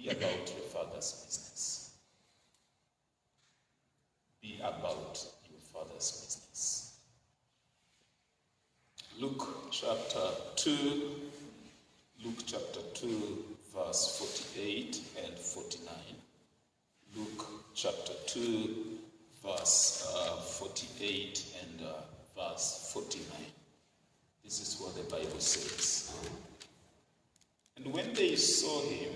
Be about your Father's business. Be about your Father's business. Luke chapter 2, verse 48 and 49. Luke chapter 2, verse 48 and verse 49. This is what the Bible says. And when they saw him,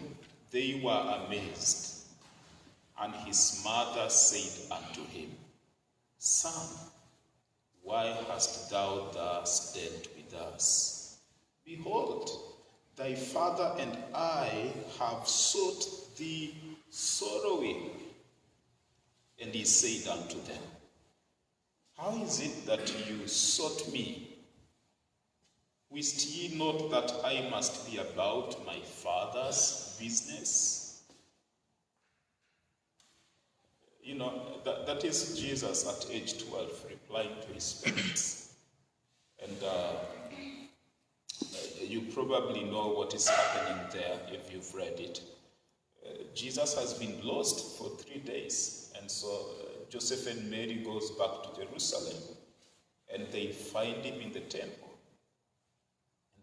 they were amazed. And his mother said unto him, Son, why hast thou thus dealt with us? Behold, thy father and I have sought thee sorrowing. And he said unto them, How is it that you sought me? Wist ye not that I must be about my Father's business? You know, that is Jesus at age 12 replying to his parents. And you probably know what is happening there if you've read it. Jesus has been lost for 3 days. And so Joseph and Mary goes back to Jerusalem. And they find him in the temple.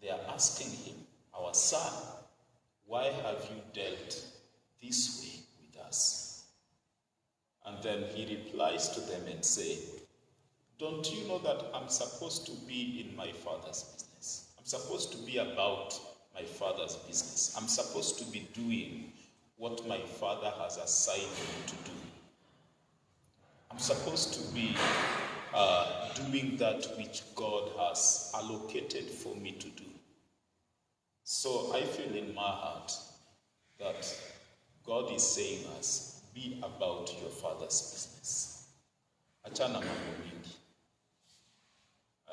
They are asking him, Our son, why have you dealt this way with us? And then he replies to them and says, Don't you know that I'm supposed to be in my Father's business? I'm supposed to be about my Father's business. I'm supposed to be doing what my Father has assigned me to do. I'm supposed to be doing that which God has allocated for me to do. So I feel in my heart that God is saying us, be about your Father's business. Achana mambo mingi.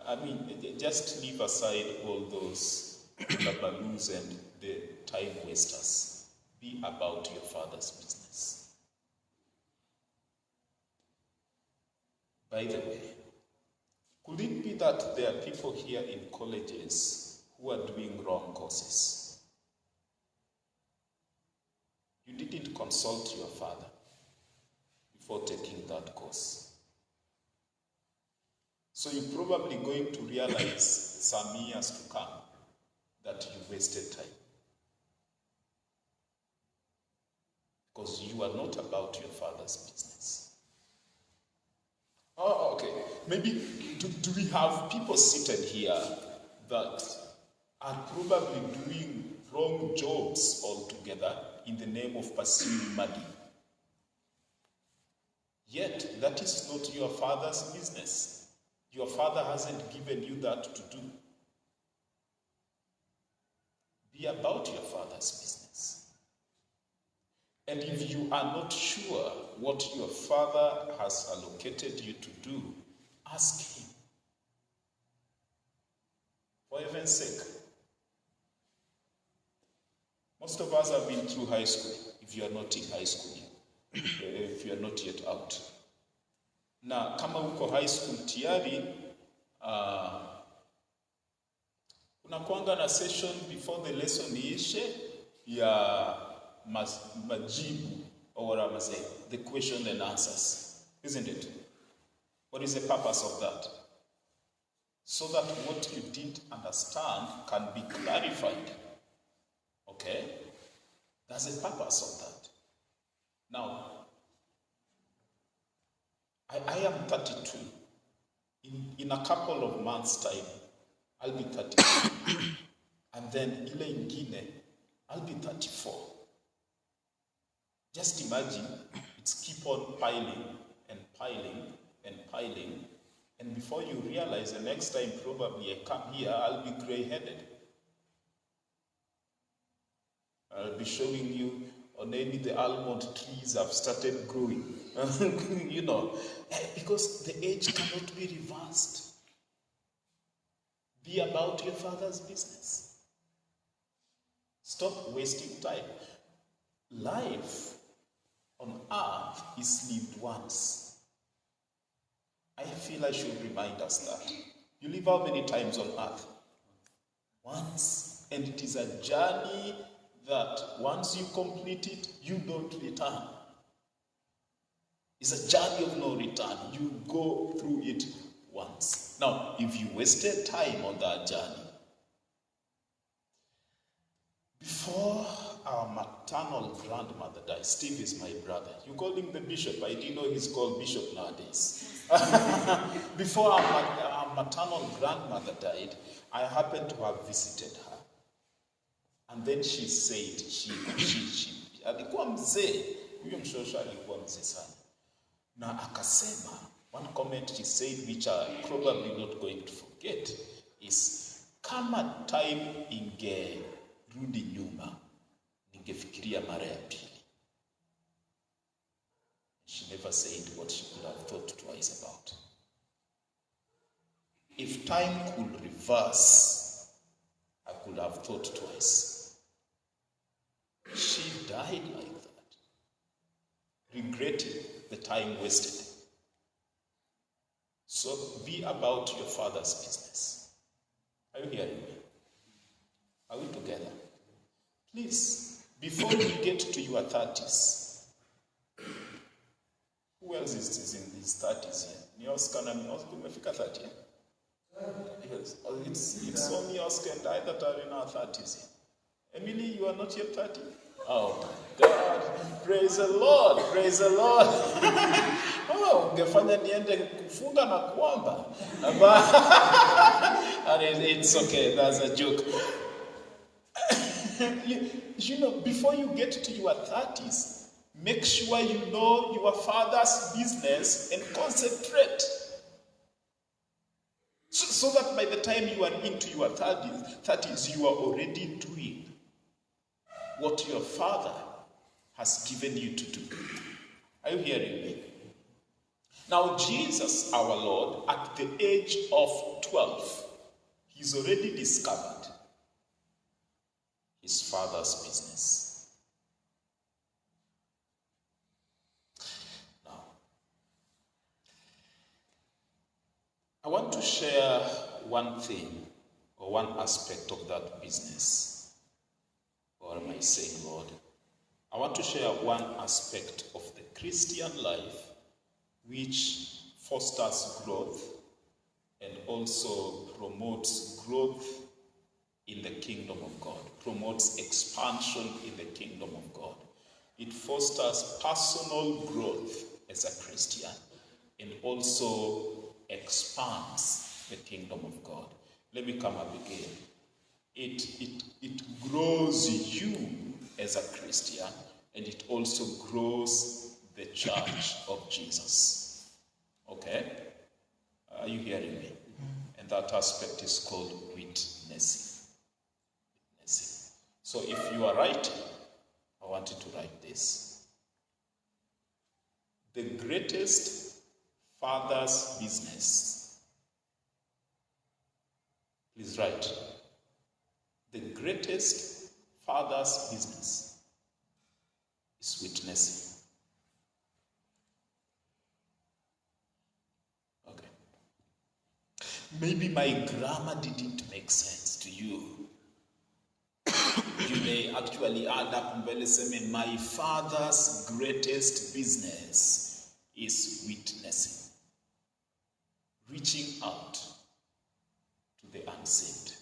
I mean, just leave aside all those baloos and the time wasters. Be about your Father's business. By the way, could it be that there are people here in colleges who are doing wrong courses? You didn't consult your father before taking that course. So you're probably going to realize some years to come that you wasted time. Because you are not about your Father's business. Oh, okay. Maybe, do we have people seated here that are probably doing wrong jobs altogether in the name of pursuing money? Yet, that is not your Father's business. Your Father hasn't given you that to do. Be about your Father's business. And if you are not sure what your Father has allocated you to do, ask him. For heaven's sake. Most of us have been through high school, if you are not in high school, if you are not yet out. Na kama uko high school tayari, unakuanga na session before the lesson iishe ya majibu, or the question and answers, isn't it? What is the purpose of that? So that what you didn't understand can be clarified. Okay? That's the purpose of that. Now, I am 32. In a couple of months' time, I'll be 32. And then ile ingine, I'll be 34. Just imagine, it's keep on piling and piling and piling. And before you realize, the next time probably I come here, I'll be gray-headed. I'll be showing you, or maybe the almond trees have started growing. You know, because the age cannot be reversed. Be about your Father's business. Stop wasting time. Life on earth is lived once. I feel I should remind us that. You live how many times on earth? Once. And it is a journey that once you complete it, you don't return. It's a journey of no return. You go through it once. Now, if you wasted time on that journey, before our maternal grandmother died, Steve is my brother. You call him the bishop. I didn't know he's called bishop nowadays. Before our maternal grandmother died, I happened to have visited her. And then she said, alikuwa mzee, huyo mshosha alikuwa mzee sana. Na akasema, one comment she said, which I'm probably not going to forget, is, kama time ingerudi nyuma, ningefikiria mara ya pili. She never said what she could have thought twice about. If time could reverse, I could have thought twice. She died like that, regretting the time wasted. So be about your Father's business. Are you hearing me? Are we together? Please, before you get to your 30s, who else is in his 30s here? Ni Oscar na Oscar umefika 30? Yes. It's only Oscar and I that are in our 30s here. Emily, you are not yet 30? Oh my God. Praise the Lord. Praise the Lord. Oh, ungefanya niende kufunga na kuomba. It's okay, that's a joke. You know, before you get to your 30s, make sure you know your Father's business and concentrate. So that by the time you are into your 30s, you are already doing what your Father has given you to do. Are you hearing me? Now, Jesus, our Lord, at the age of 12, he's already discovered his Father's business. Now, I want to share one thing or one aspect of that business. Or am I saying, Lord? I want to share one aspect of the Christian life which fosters growth and also promotes growth in the kingdom of God, promotes expansion in the kingdom of God. It fosters personal growth as a Christian and also expands the kingdom of God. Let me come up again. It grows you as a Christian, and it also grows the church of Jesus. Okay? Are you hearing me? And that aspect is called witnessing. So if you are writing, I want you to write this. The greatest father's business. Please write. The greatest father's business is witnessing. Okay. Maybe my grammar didn't make sense to you. You may actually add up mbele seme, my father's greatest business is witnessing. Reaching out to the unsaved.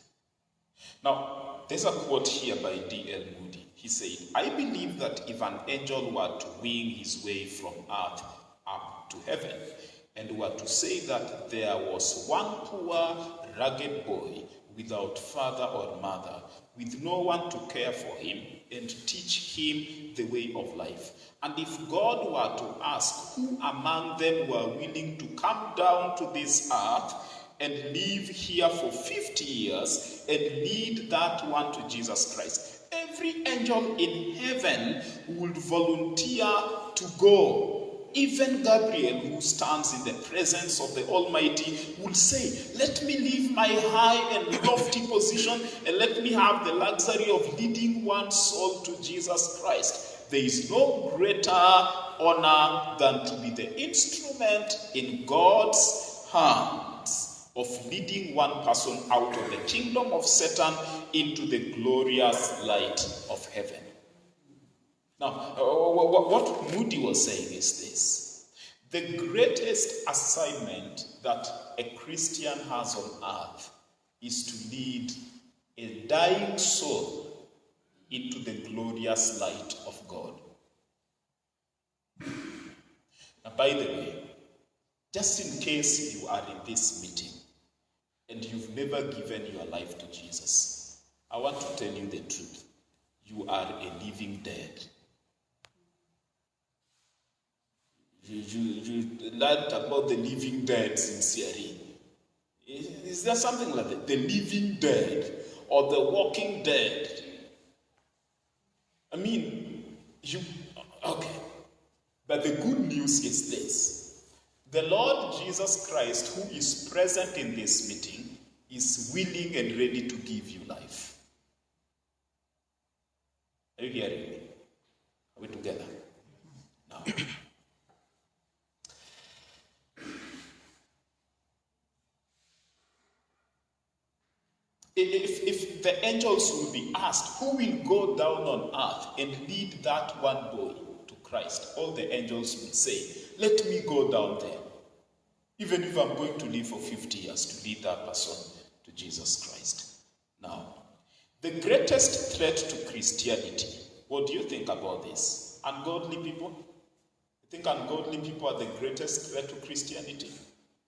Now, there's a quote here by D.L. Moody. He said, I believe that if an angel were to wing his way from earth up to heaven, and were to say that there was one poor, ragged boy without father or mother, with no one to care for him and teach him the way of life, and if God were to ask who among them were willing to come down to this earth and live here for 50 years and lead that one to Jesus Christ, every angel in heaven would volunteer to go. Even Gabriel, who stands in the presence of the Almighty, will say, let me leave my high and lofty position and let me have the luxury of leading one soul to Jesus Christ. There is no greater honor than to be the instrument in God's hands of leading one person out of the kingdom of Satan into the glorious light of heaven. Now, what Moody was saying is this. The greatest assignment that a Christian has on earth is to lead a dying soul into the glorious light of God. Now, by the way, just in case you are in this meeting and you've never given your life to Jesus, I want to tell you the truth. You are a living dead. You learned about the living dead sincerely. Is there something like that? The living dead or the walking dead? I mean, okay. But the good news is this. The Lord Jesus Christ, who is present in this meeting, is willing and ready to give you life. Are you hearing me? Are we together? Now. If the angels will be asked, who will go down on earth and lead that one boy to Christ? All the angels will say, let me go down there. Even if I'm going to live for 50 years to lead that person to Jesus Christ. Now, the greatest threat to Christianity, what do you think about this? Ungodly people? You think ungodly people are the greatest threat to Christianity?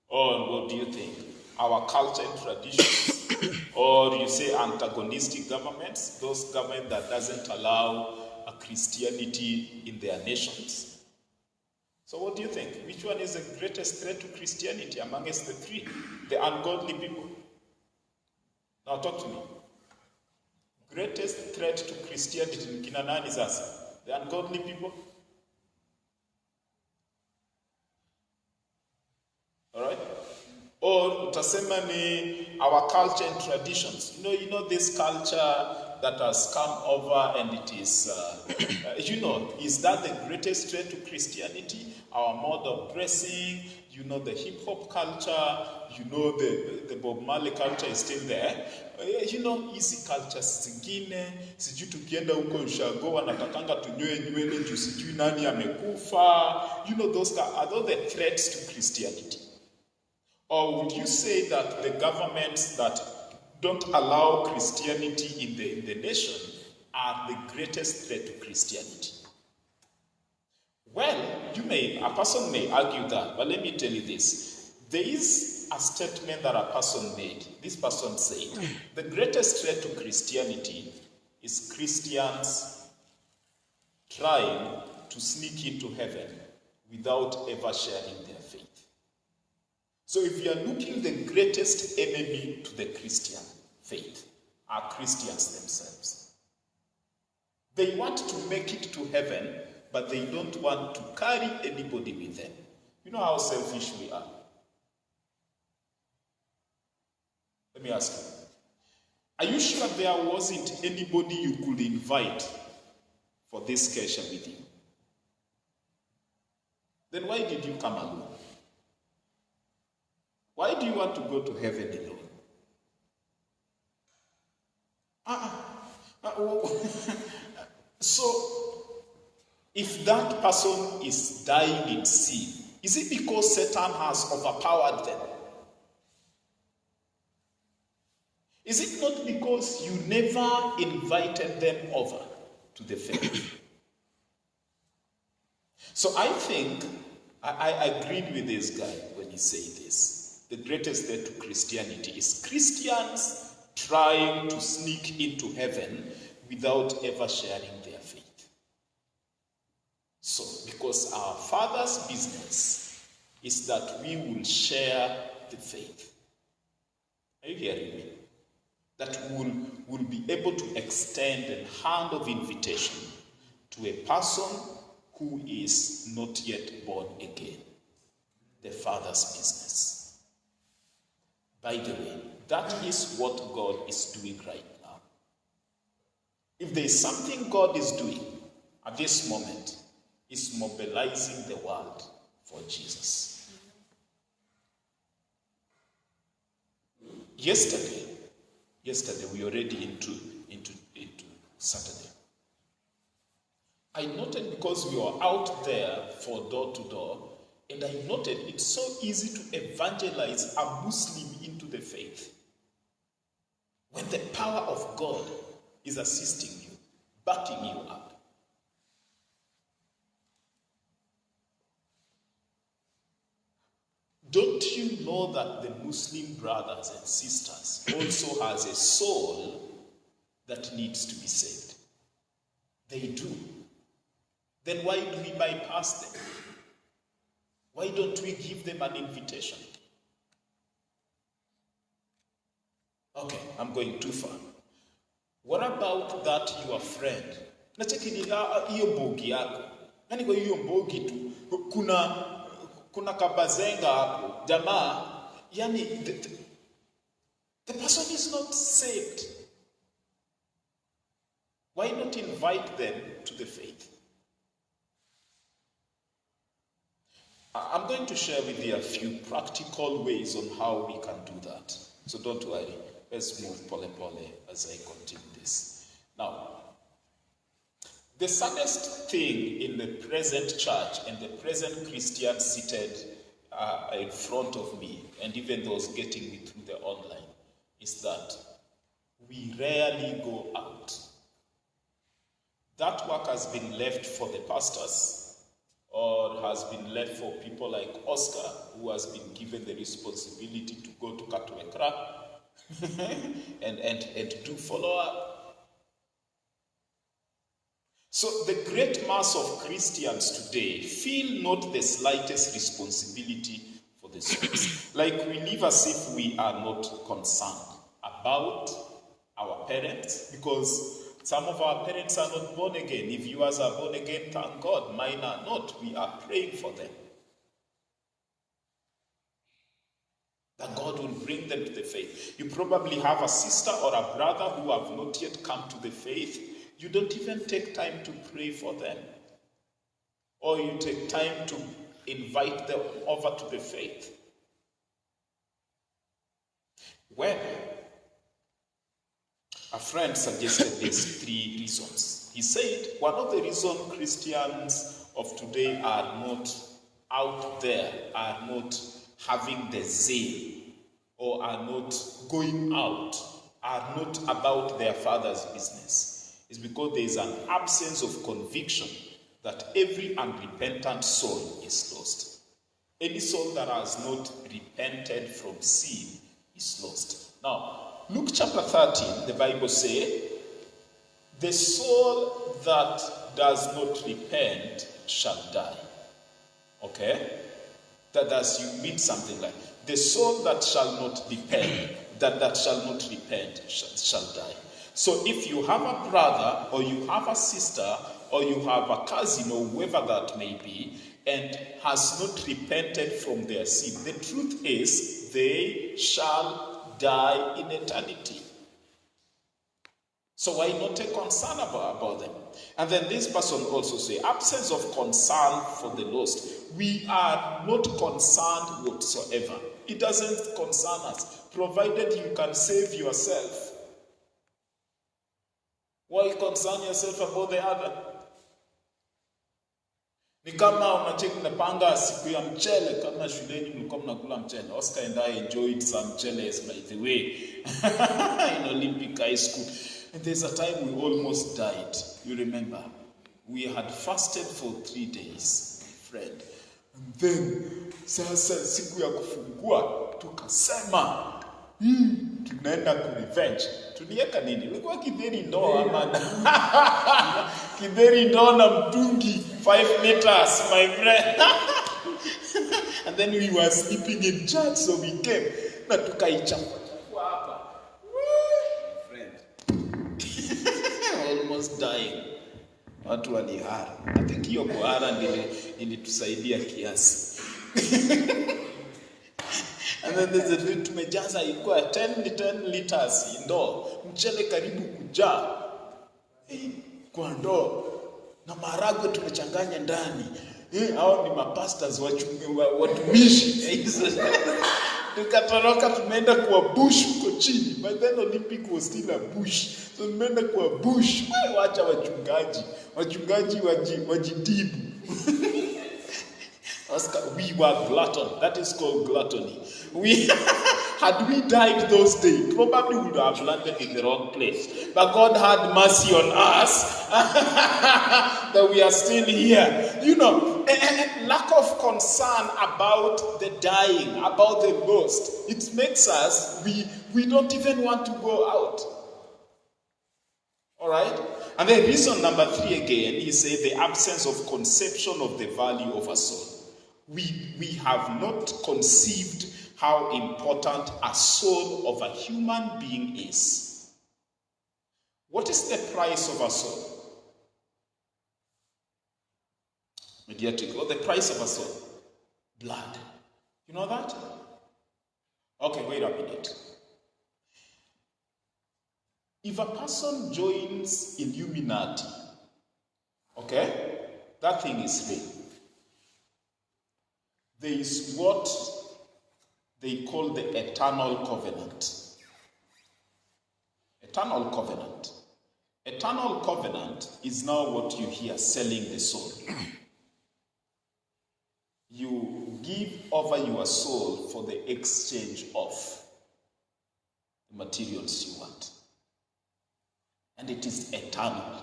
Or what do you think? Our culture and traditions? Or you say antagonistic governments, those governments that doesn't allow a Christianity in their nations? So what do you think? Which one is the greatest threat to Christianity amongst the three? The ungodly people. Now talk to me. Greatest threat to Christianity in kina nani sasa? The ungodly people? Alright? Or utasema ni our culture and traditions. You know this culture that has come over and it is, is that the greatest threat to Christianity? Our mode of dressing, the hip-hop culture, the Bob Marley culture is still there. Hizi cultures zingine, sijui tukienda huko ushago wanatakanga tunyoe nywele juu sijui nani amekufa. Those are those the threats to Christianity? Or would you say that the governments that don't allow Christianity in the nation are the greatest threat to Christianity? Well, a person may argue that, but let me tell you this. There is a statement that a person made. This person said, the greatest threat to Christianity is Christians trying to sneak into heaven without ever sharing their faith. So if you are looking, the greatest enemy to the Christian faith are Christians themselves. They want to make it to heaven, but they don't want to carry anybody with them. You know how selfish we are. Let me ask you. Are you sure there wasn't anybody you could invite for this kesha with you? Then why did you come alone? Why do you want to go to heaven alone? So, if that person is dying in sin, is it because Satan has overpowered them? Is it not because you never invited them over to the faith? So I think, I agreed with this guy when he said this. The greatest threat to Christianity is Christians trying to sneak into heaven without ever sharing their faith. So, because our Father's business is that we will share the faith. Are you hearing me? That we'll be able to extend a hand of invitation to a person who is not yet born again. The Father's business. By the way, that is what God is doing right now. If there is something God is doing at this moment, it's mobilizing the world for Jesus. Yesterday we already into Saturday. I noted, because we were out there for door to door, and I noted it's so easy to evangelize a Muslim into the faith when the power of God is assisting you, backing you up. Don't you know that the Muslim brothers and sisters also has a soul that needs to be saved? They do. Then why do we bypass them? Why don't we give them an invitation? Okay, I'm going too far. What about that your friend? Nacheki hiyo bogi yako. Yaani kwa hiyo bogi tu kuna kabazenga hapo. Jamaa, yani the person is not saved. Why not invite them to the faith? I'm going to share with you a few practical ways on how we can do that. So don't worry. Let's move pole as I continue this. Now, the saddest thing in the present church and the present Christians seated in front of me, and even those getting me through the online, is that we rarely go out. That work has been left for the pastors, or has been left for people like Oscar, who has been given the responsibility to go to Katuekra and do follow-up. So the great mass of Christians today feel not the slightest responsibility for the souls. Like we live as if we are not concerned about our parents, because some of our parents are not born again. If yours are born again, thank God. Mine are not. We are praying for them, that God will bring them to the faith. You probably have a sister or a brother who have not yet come to the faith. You don't even take time to pray for them. Or you take time to invite them over to the faith. Well, a friend suggested these 3 reasons. He said one of the reasons Christians of today are not out there, are not having the zeal, or are not going out, are not about their Father's business, is because there is an absence of conviction that every unrepentant soul is lost. Any soul that has not repented from sin is lost. Now, Luke chapter 13, the Bible says, the soul that does not repent shall die. Okay? That you mean something like, the soul that shall not repent, that shall not repent shall die. So if you have a brother, or you have a sister, or you have a cousin, or whoever that may be, and has not repented from their sin, the truth is they shall die in eternity. So why not take concern about them? And then this person also say, absence of concern for the lost. We are not concerned whatsoever. It doesn't concern us, provided you can save yourself. Why concern yourself about the other? Ni kama unacheki napanga siku ya mchele, kama shuleni mlikuwa mnakula mchele. Oscar and I enjoyed some mcheles, by the way, in Olympic High School. And there's a time we almost died. You remember? We had fasted for 3 days, my friend. And then, sasa siku ya kufungua, tukasema, tunaenda ku-revenge. Tulieka nini? Ilikuwa kidheri ndoo ama kidheri ndoo na mtungi 5 liters, my friend. And then we were sleeping in church, so we came. Na tukaichapa hapa. My friend. Almost dying. Watu walihara. I think hiyo kuhara ilitusaidia kiasi. And then there's a little tumejaza ilikuwa 10 liters ndoo. Mchele karibu kujaa. Kwa ndoo. Na maharagwe tumechanganya ndani. Hao ni mapastors watumishi. Tukatoroka tumeenda kwa bush huko chini. By then Olympic was still a bush. So tumeenda kwa bush. Wacha wachungaji wajitibu. Oscar, we were glutton. That is called gluttony. Had we died those days, probably would have landed in the wrong place. But God had mercy on us that we are still here. You know, lack of concern about the dying, about the lost. It makes us, we don't even want to go out. All right? And then reason number 3 again, he said the absence of conception of the value of a soul. We have not conceived how important a soul of a human being is. What is the price of a soul? Mediatic. What the price of a soul? Blood. You know that? Okay, wait a minute. If a person joins Illuminati, okay, that thing is real. There is what they call the eternal covenant. Eternal covenant. Eternal covenant is now what you hear selling the soul. You give over your soul for the exchange of the materials you want. And it is eternal.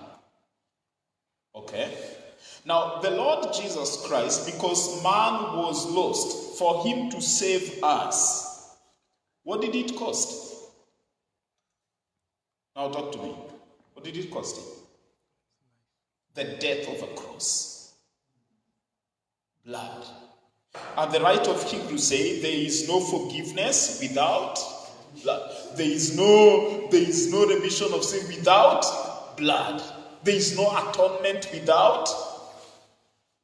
Okay? Now, the Lord Jesus Christ, because man was lost, for him to save us, what did it cost? Now talk to me. What did it cost him? The death of a cross. Blood. And the writer of Hebrews say there is no forgiveness without blood. There is no remission of sin without blood. There is no atonement without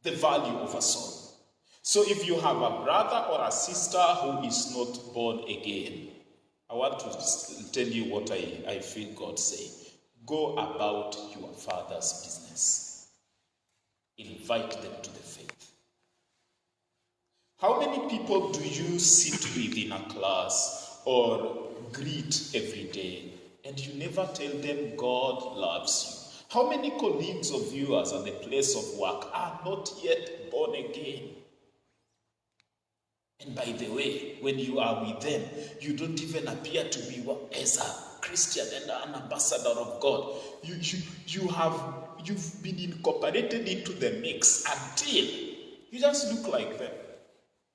the value of a soul. So if you have a brother or a sister who is not born again, I want to tell you what I feel God say. Go about your father's business. Invite them to the faith. How many people do you sit with in a class or greet every day and you never tell them God loves you? How many colleagues of yours at the place of work are not yet born again? And by the way, when you are with them, you don't even appear to be as a Christian and an ambassador of God. You've been incorporated into the mix until you just look like them.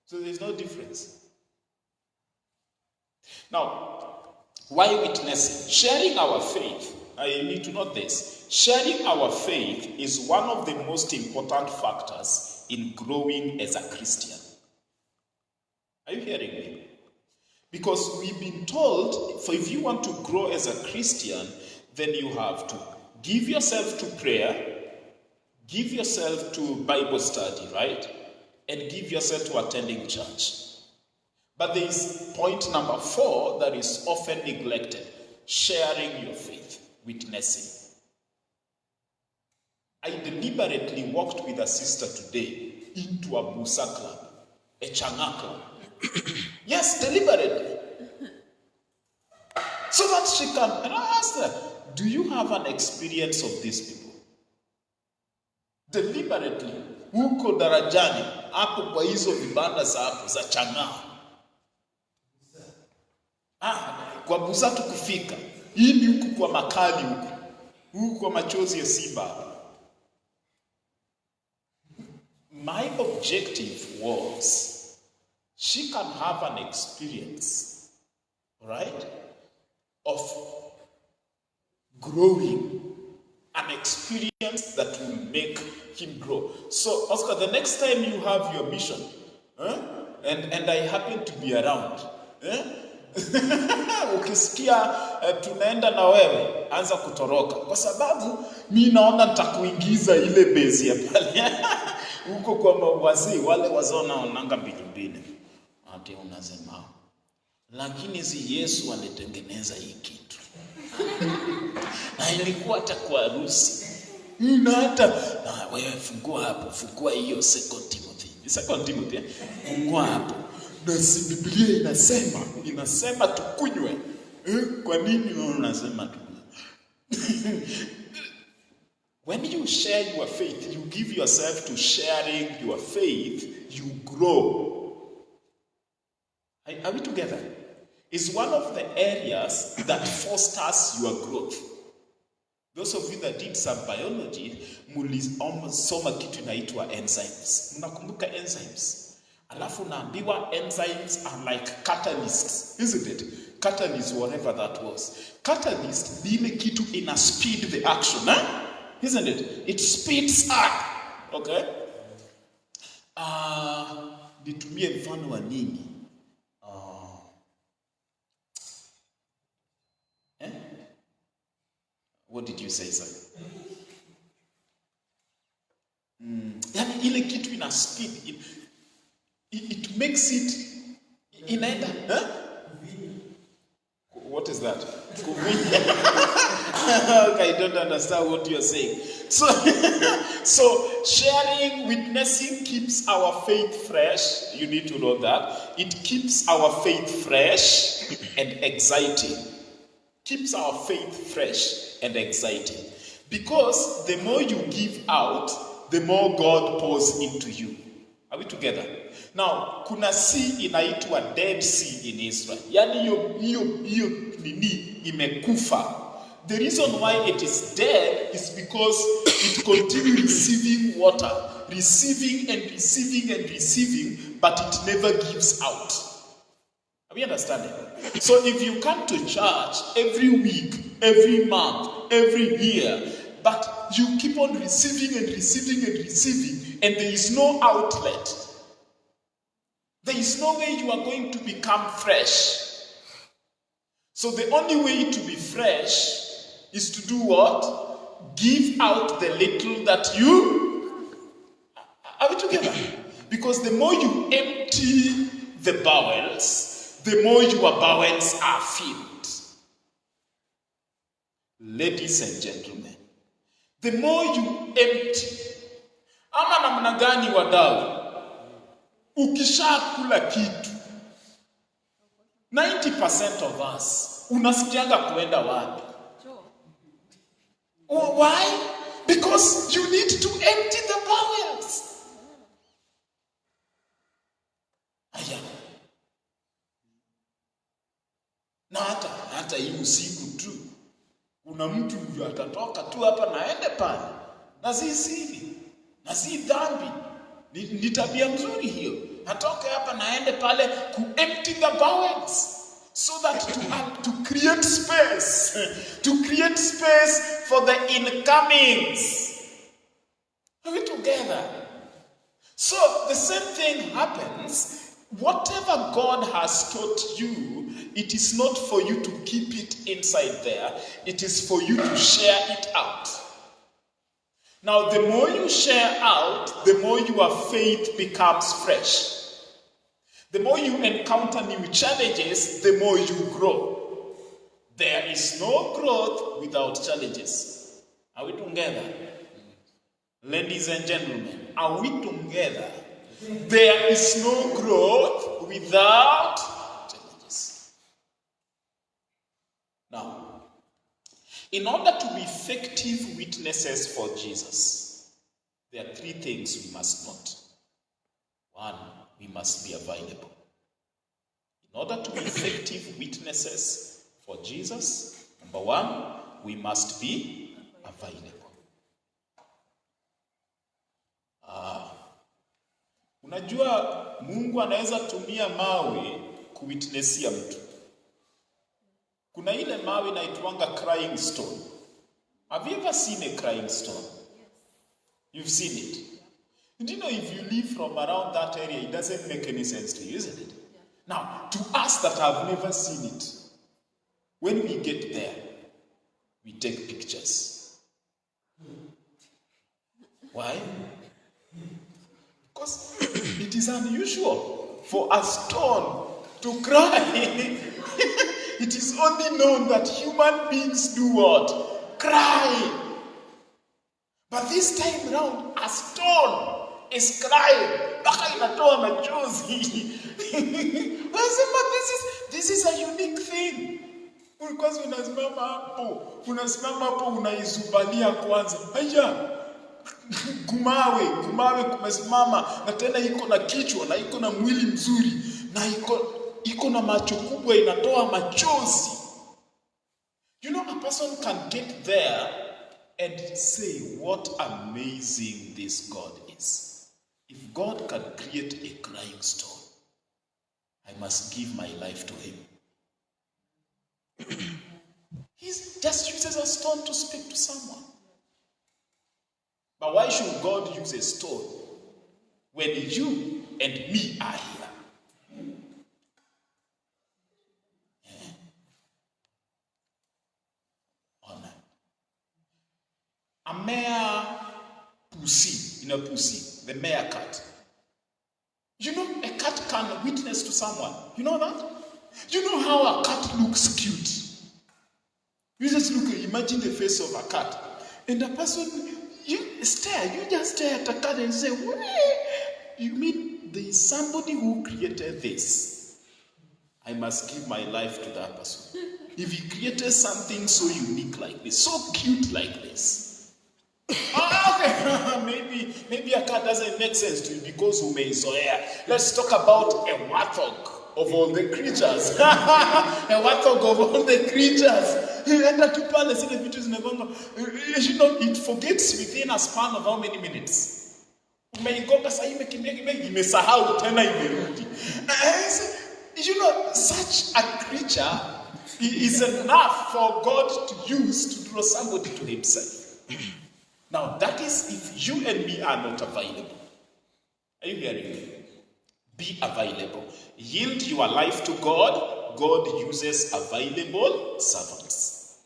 So there's no difference. Now, why witnessing? Sharing our faith. I need to note this. Sharing our faith is one of the most important factors in growing as a Christian. Are you hearing me? Because we've been told, for if you want to grow as a Christian, then you have to give yourself to prayer, give yourself to Bible study, right? And give yourself to attending church. But there is point number 4 that is often neglected. Sharing your faith, witnessing. I deliberately walked with a sister today into a Musa club, a Changa club. Yes, deliberately. So that she can, and I asked her, do you have an experience of these people? Deliberately, huko darajani, hapo kwa hizo vibanda za hapo, za Changa. Kwa Musa tukufika. Hii ni huku kwa makali huku. Huku kwa machozi ya Simba. My objective was she can have an experience, right, of growing, an experience that will make him grow. So, Oscar, the next time you have your mission, and I happen to be around, ukisikia tunaenda na wewe, anza kutoroka. Kwa sababu, mimi naona nitakuingiza ile base ya pale. Huko kwa wazee, wale wazona onanga mbili. Ati unasema, lakini si Yesu alitengeneza hii kitu. Na ilikuwa hata kwa harusi. Na hata, wewe fungua hapo, fungua hiyo 2 Timothy. 2 Timothy, fungua hapo. na si Biblia inasema tukunywe. Kwa nini unasema tukunywe? When you share your faith, you give yourself to sharing your faith, you grow. Are we together? It's one of the areas that fosters your growth. Those of you that did some biology, mulisoma kitu inaitwa enzymes. Mnakumbuka enzymes? Alafu naambiwa enzymes are like catalysts, isn't it? Catalyst, whatever that was. Catalyst ni ile kitu ina speed the action, isn't it? It speeds up. Okay? Nitumie mfano wa nini? What did you say, sir? Yani ile kitu ina speed, it makes it inaenda. What is that? Okay, I don't understand what you are saying. So sharing, witnessing keeps our faith fresh. You need to know that. It keeps our faith fresh and exciting. Keeps our faith fresh and exciting. Because the more you give out, the more God pours into you. Are we together? Now, kuna sea inaitwa Dead Sea in Israel. Yani hiyo nini imekufa. The reason why it is dead is because it continues receiving water, receiving and receiving and receiving, but it never gives out. Are we understanding? So if you come to church every week, every month, every year, but you keep on receiving and receiving and receiving, and there is no outlet, there is no way you are going to become fresh. So the only way to be fresh is to do what? Give out the little that you... Are we together? Because the more you empty the bowels, the more your bowels are filled. Ladies and gentlemen, the more you empty, ama namna gani wadau, ukishakula kitu, 90% of us, unasikianga kuenda wapi? Why? Because you need to empty the bowels. Aya. Na hata hii usiku tu, kuna mtu atatoka tu hapa naende pale. Na si siri, na si dhambi. Ni tabia mzuri hiyo. Atoke hapa naende pale ku empty the bowels. So that to create space for the incomings. Are we together? So the same thing happens. Whatever God has taught you, it is not for you to keep it inside there. It is for you to share it out. Now, the more you share out, the more your faith becomes fresh. The more you encounter new challenges, the more you grow. There is no growth without challenges. Are we together? Ladies and gentlemen, are we together? There is no growth without challenges. Now, in order to be effective witnesses for Jesus, there are 3 things we must note. 1, we must be available. In order to be effective witnesses for Jesus, number 1, we must be available. Unajua Mungu anaweza tumia mawe kuwitnessia mtu. Kuna ile mawe inaitwanga crying stone. Have you ever seen a crying stone? You've seen it. And you know, if you live from around that area, it doesn't make any sense to you, isn't it? Now, to us that have never seen it, when we get there, we take pictures. Why? Because it is unusual for a stone to cry. It is only known that human beings do what? Cry. But this time around, a stone is crying. Mpaka inatoa machozi. Unasema this is a unique thing. Because unasimama hapo unaizubalia kwanza. Haya. Gumawe kumesimama na tena iko na kichwa na iko na mwili mzuri na iko na macho kubwa inatoa machozi. You know, a person can get there and say what amazing this God is. If God can create a crying stone, I must give my life to him. He just uses a stone to speak to someone. But why should God use a stone when you and me are here? A mare pussy, the mare cat. You know, a cat can witness to someone. You know that? You know how a cat looks cute? You just imagine the face of a cat. And a person, you just stare at a cat and say, "What? You mean there is somebody who created this? I must give my life to that person. If he created something so unique like this, so cute like this." Okay. maybe a cat doesn't make sense to you because let's talk about a warthog of all the creatures. A warthog of all the creatures. You know, it forgets within a span of how many minutes? You know, such a creature is enough for God to use to draw somebody to himself. Now, that is if you and me are not available. Are you hearing me? Be available. Yield your life to God. God uses available servants.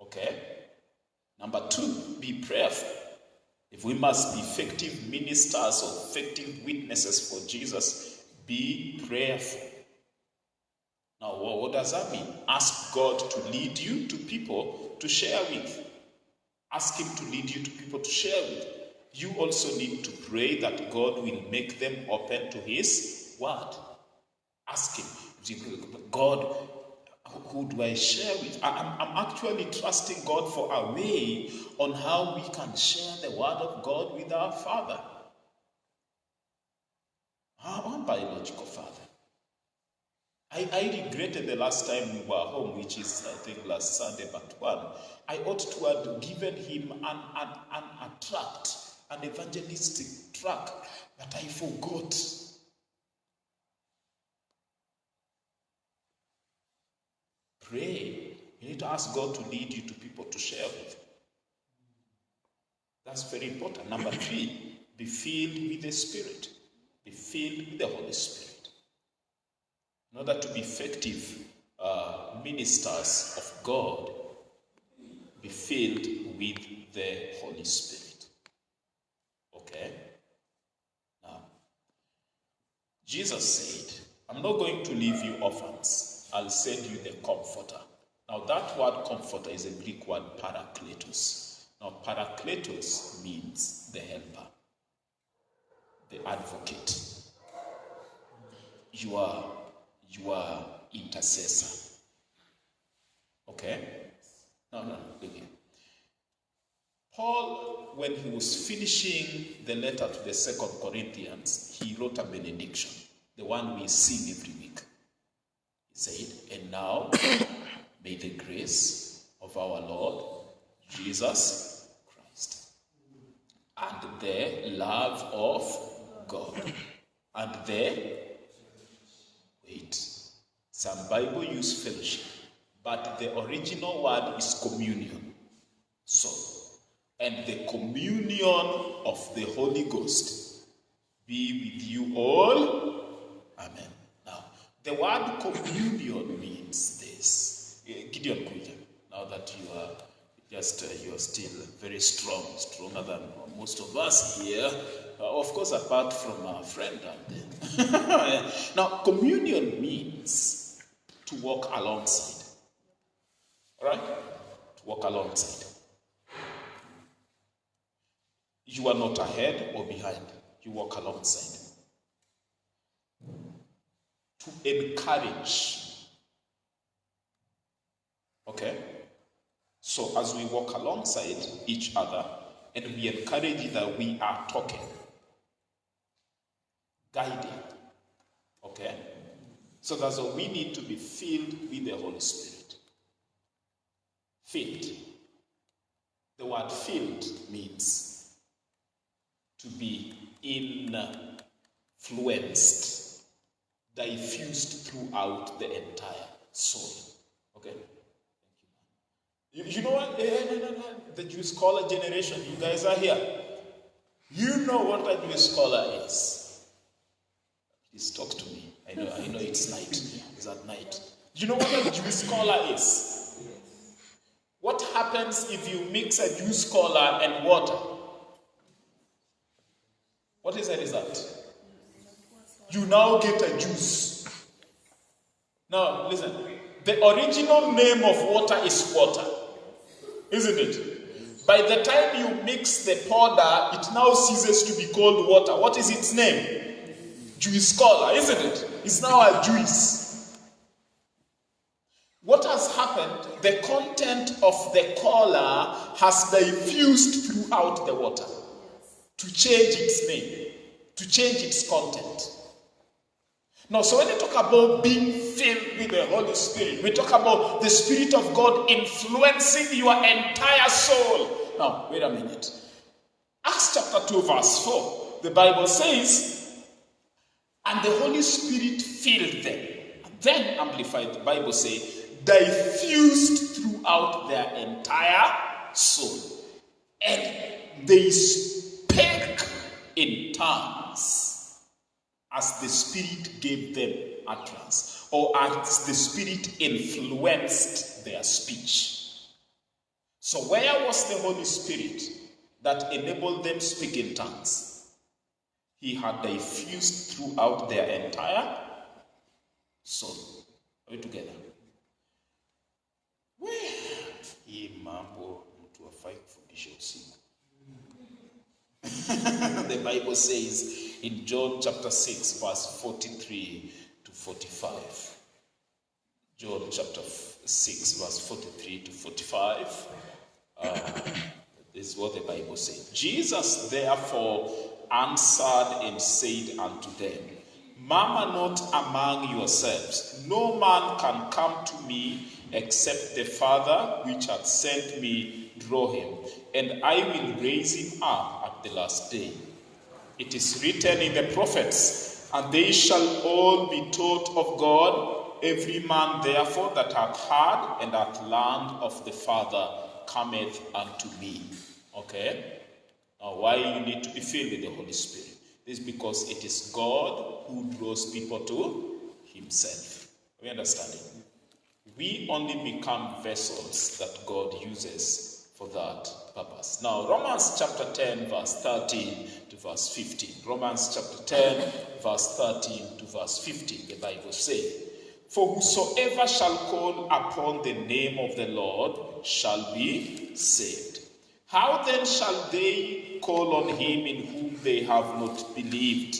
Okay? Number 2, be prayerful. If we must be effective ministers or effective witnesses for Jesus, be prayerful. Now, what does that mean? Ask God to lead you to people to share with. Ask him to lead you to people to share with. You also need to pray that God will make them open to his word. Ask him, God, who do I share with? I'm actually trusting God for a way on how we can share the word of God with our Father. Our biological Father. I regretted the last time we were home, which is, I think, last Sunday, but one. I ought to have given him a tract, an evangelistic tract, but I forgot. Pray. You need to ask God to lead you to people to share with. That's very important. Number 3, be filled with the Spirit. Be filled with the Holy Spirit. In order to be effective ministers of God, be filled with the Holy Spirit. Okay? Now, Jesus said, "I'm not going to leave you orphans. I'll send you the Comforter." Now, that word Comforter is a Greek word, parakletos. Now, parakletos means the helper, the advocate. You are intercessor. Okay? No, look here. Paul, when he was finishing the letter to the 2 Corinthians, he wrote a benediction, the one we sing every week. He said, "And now, may the grace of our Lord Jesus Christ and the love of God and some Bible use fellowship, but the original word is communion. So, and the communion of the Holy Ghost be with you all. Amen." Now, the word communion means this. Gideon Kuja, now that you are still very strong, stronger than most of us here, of course, apart from our friend down there. Now, communion means to walk alongside. All right? To walk alongside. You are not ahead or behind. You walk alongside. To encourage. Okay? So as we walk alongside each other and we encourage each other, we are talking, guiding. Okay? So that's why we need to be filled with the Holy Spirit. Filled. The word filled means to be influenced, diffused throughout the entire soul. Okay? You know what? The Jewish scholar generation, you guys are here. You know what a Jewish scholar is. Please talk to me. I know it's night. It's at night. You know what a Jewish scholar is? What happens if you mix a Jewish scholar and water? What is the result? You now get a juice. Now, listen. The original name of water is water. Isn't it? By the time you mix the powder, it now ceases to be called water. What is its name? Jewish scholar, isn't it? It's now a juice. What has happened? The content of the color has diffused throughout the water to change its name, to change its content. Now, so when we talk about being filled with the Holy Spirit, we talk about the Spirit of God influencing your entire soul. Now, wait a minute. Acts chapter 2 verse 4, the Bible says, and the Holy Spirit filled them. And then, Amplified, the Bible says, diffused throughout their entire soul. And they spake in tongues as the Spirit gave them utterance, or as the Spirit influenced their speech. So where was the Holy Spirit that enabled them to speak in tongues? He had diffused throughout their entire soul. Are we together? The Bible says in John chapter 6 verse 43 to 45. John chapter 6 verse 43 to 45. This is what the Bible says. Jesus therefore answered and said unto them, murmur not among yourselves. No man can come to me except the Father which hath sent me draw him, and I will raise him up at the last day. It is written in the prophets, and they shall all be taught of God. Every man therefore that hath heard and hath learned of the Father cometh unto me. Okay? Now why you need to be filled with the Holy Spirit? This is because it is God who draws people to himself. Are we understanding? We only become vessels that God uses for that purpose. Now, Romans chapter 10, verse 13 to verse 15. Romans chapter 10, verse 13 to verse 15. The Bible says, for whosoever shall call upon the name of the Lord shall be saved. How then shall they call on him in whom they have not believed?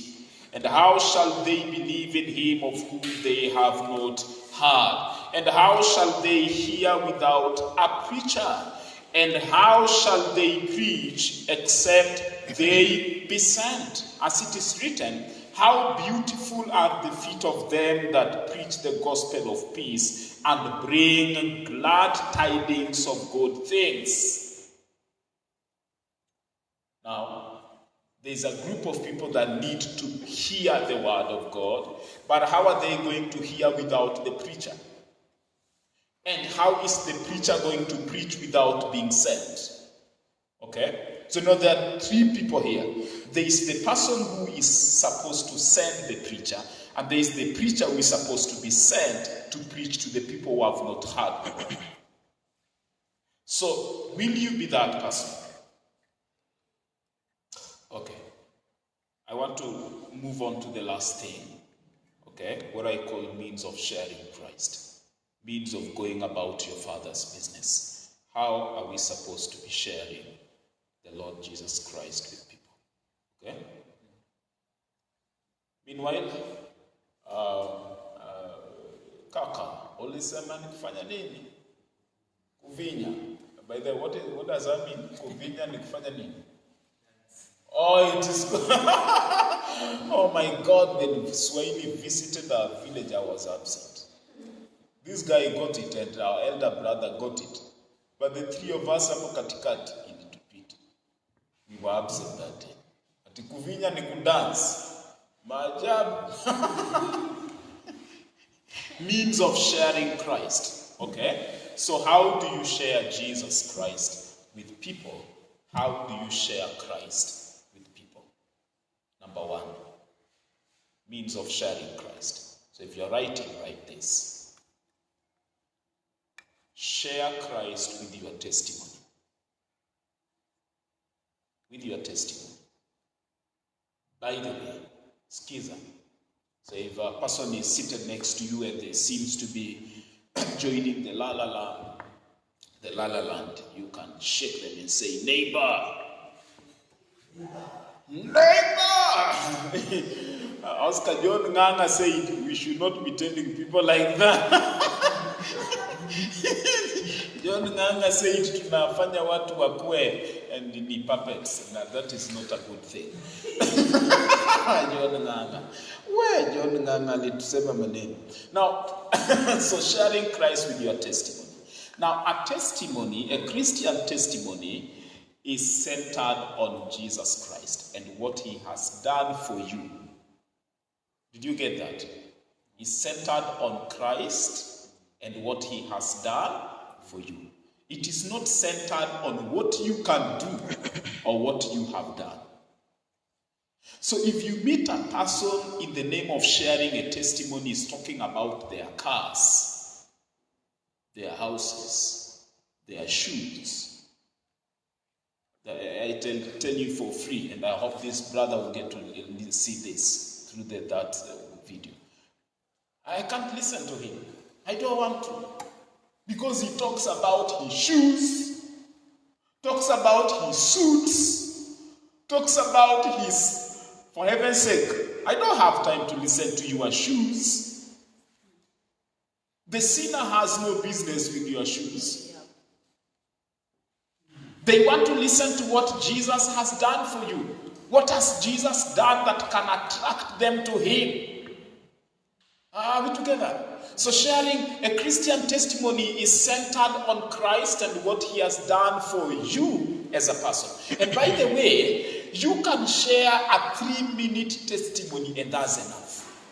And how shall they believe in him of whom they have not heard? And how shall they hear without a preacher? And how shall they preach except they be sent? As it is written, how beautiful are the feet of them that preach the gospel of peace and bring glad tidings of good things. Now, there's a group of people that need to hear the word of God, but how are they going to hear without the preacher? And how is the preacher going to preach without being sent? Okay? So now there are three people here. There is the person who is supposed to send the preacher, and there is the preacher who is supposed to be sent to preach to the people who have not heard. So, will you be that person? Okay. I want to move on to the last thing. Okay? What I call means of sharing Christ. Means of going about your Father's business. How are we supposed to be sharing the Lord Jesus Christ with people? Okay? Meanwhile, kaka, ulisema ni kufanya nini? Kuvinya. By the way, what does that mean? Kuvinya ni kufanya nini? Oh, it is. Oh my God, when Swahili visited our village, I was upset. This guy got it and our elder brother got it. But the three of us hapo katikati ilitupita. We were upset that day. Ati kuvinya ni kudance. Maajabu. Means of sharing Christ. Okay? So how do you share Jesus Christ with people? How do you share Christ with people? Number one, means of sharing Christ. So if you're writing, write this. Share Christ with your testimony. With your testimony. By the way, skiza. So if a person is seated next to you and they seems to be joining the la la land, you can shake them and say, neighbor. Oscar John Nganga said we should not be telling people like that. John Nganga said tunafanya watu wakue and ni puppets. Now that is not a good thing. John Nganga. Where John Nganga alitusema maneno. Now, so sharing Christ with your testimony. Now, a testimony, a Christian testimony, is centered on Jesus Christ and what he has done for you. Did you get that? It's centered on Christ and what he has done for you. It is not centered on what you can do or what you have done. So if you meet a person in the name of sharing a testimony, is talking about their cars, their houses, their shoes. I tell you for free, and I hope this brother will get to see this through that video. I can't listen to him. I don't want to. Because he talks about his shoes, talks about his suits, talks about his, for heaven's sake, I don't have time to listen to your shoes. The sinner has no business with your shoes. They want to listen to what Jesus has done for you. What has Jesus done that can attract them to him? Are we together? So sharing a Christian testimony is centered on Christ and what he has done for you as a person. And by the way, you can share a 3-minute testimony and that's enough.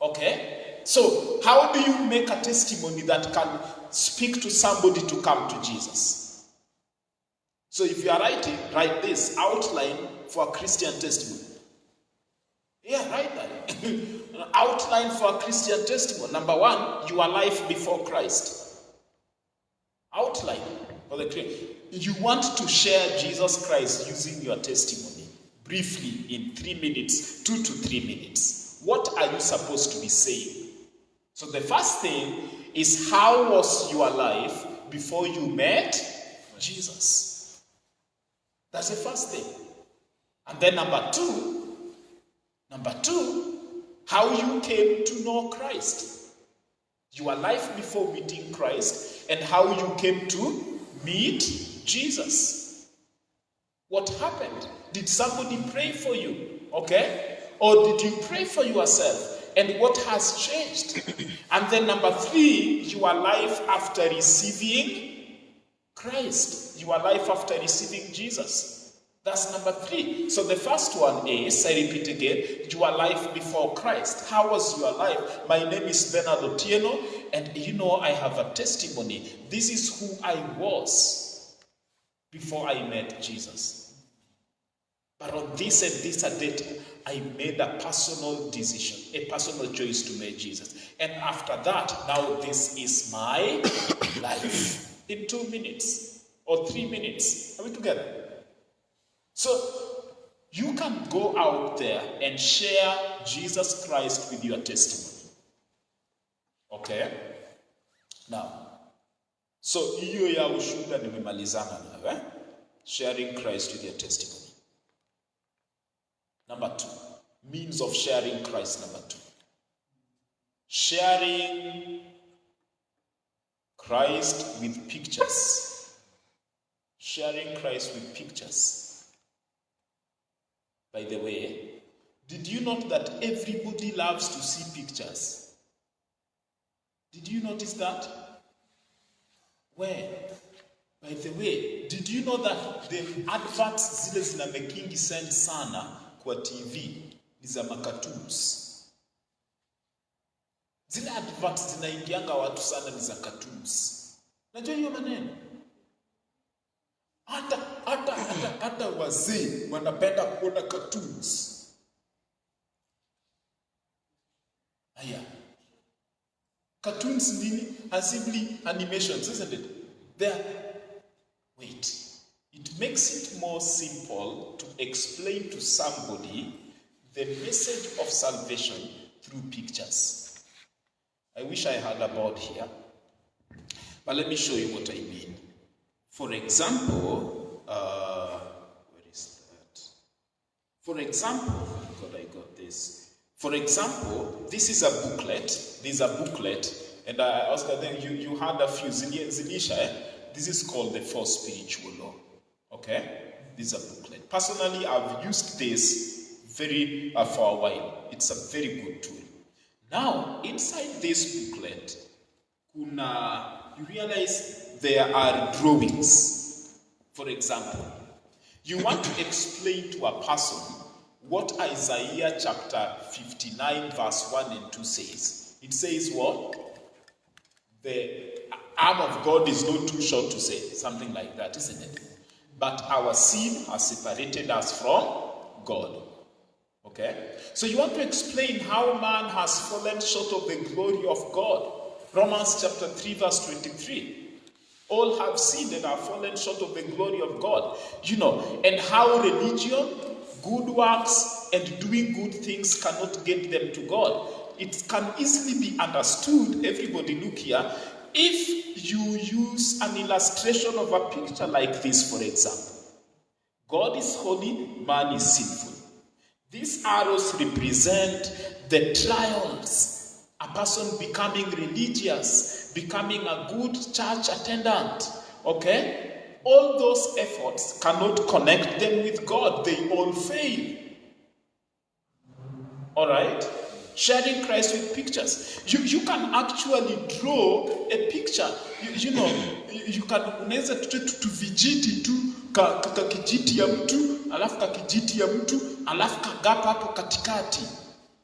Okay? So how do you make a testimony that can speak to somebody to come to Jesus? So if you are writing, write this outline for a Christian testimony. Yeah, write that. Outline for a Christian testimony. Number one, your life before Christ. Outline for the Christian. You want to share Jesus Christ using your testimony briefly in 3 minutes, 2 to 3 minutes. What are you supposed to be saying? So the first thing is, how was your life before you met Jesus? That's the first thing. And then number two, how you came to know Christ. Your life before meeting Christ and how you came to meet Jesus. What happened? Did somebody pray for you? Okay? Or did you pray for yourself? And what has changed? And then number 3, your life after receiving Christ. Your life after receiving Jesus. That's number 3. So the first one is, I repeat again, your life before Christ. How was your life? My name is Bernard Otieno, and you know I have a testimony. This is who I was before I met Jesus. But on this and this date, I made a personal decision, a personal choice to meet Jesus. And after that, now this is my life. In 2 minutes or 3 minutes. Are we together? So you can go out there and share Jesus Christ with your testimony. Okay? Now, so hiyo ya ushuhuda nimemalizana nayo, sharing Christ with your testimony. Number 2, means of sharing Christ. Number 2. Sharing Christ with pictures. Sharing Christ with pictures. By the way, did you note that everybody loves to see pictures? Did you notice that? Where? By the way, did you know that the adverts zile zina making sense sana kwa TV ni za cartoons? Zile adverts zinaingianga watu sana ni za cartoons. Najua hiyo maneno. Hata wazee wanapenda kuona cartoons. Aya. Cartoons nini? Simply animations, isn't it? Wait. It makes it more simple to explain to somebody the message of salvation through pictures. I wish I had a board here, but let me show you what I mean. For example, where is that? For example, I got this. For example, this is a booklet. This is a booklet, and I asked that you had a few. Zilisha, this is called the 4 Spiritual Law. Okay, this is a booklet. Personally, I've used this for a while. It's a very good tool. Now, inside this booklet, you realize there are drawings. For example, you want to explain to a person what Isaiah chapter 59 verse 1 and 2 says. It says what? The arm of God is not too short to say. Something like that, isn't it? But our sin has separated us from God. Okay? So you want to explain how man has fallen short of the glory of God. Romans chapter 3 verse 23. All have sinned and are fallen short of the glory of God. And how religion, good works, and doing good things cannot get them to God. It can easily be understood, everybody look here, if you use an illustration of a picture like this, for example. God is holy, man is sinful. These arrows represent the trials. A person becoming religious, becoming a good church attendant. Okay? All those efforts cannot connect them with God. They all fail. Alright? Sharing Christ with pictures. You can actually draw a picture. You can unaweza tu vijiti tu kakijiti ya mtu, alafu kakijiti ya mtu, alafu kagap hapo katikati.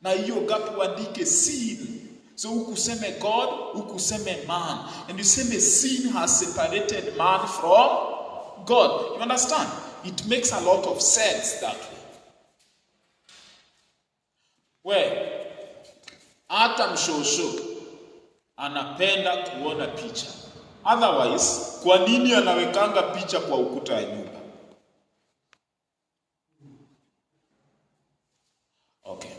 Na hiyo gap uandike sin. So ukuseme God, ukuseme man. And you say sin has separated man from God. You understand? It makes a lot of sense that way. Well, hata mshosho anapenda kuona picha. Otherwise, kwa nini anawekanga picha kwa ukuta ya nyumba? Okay.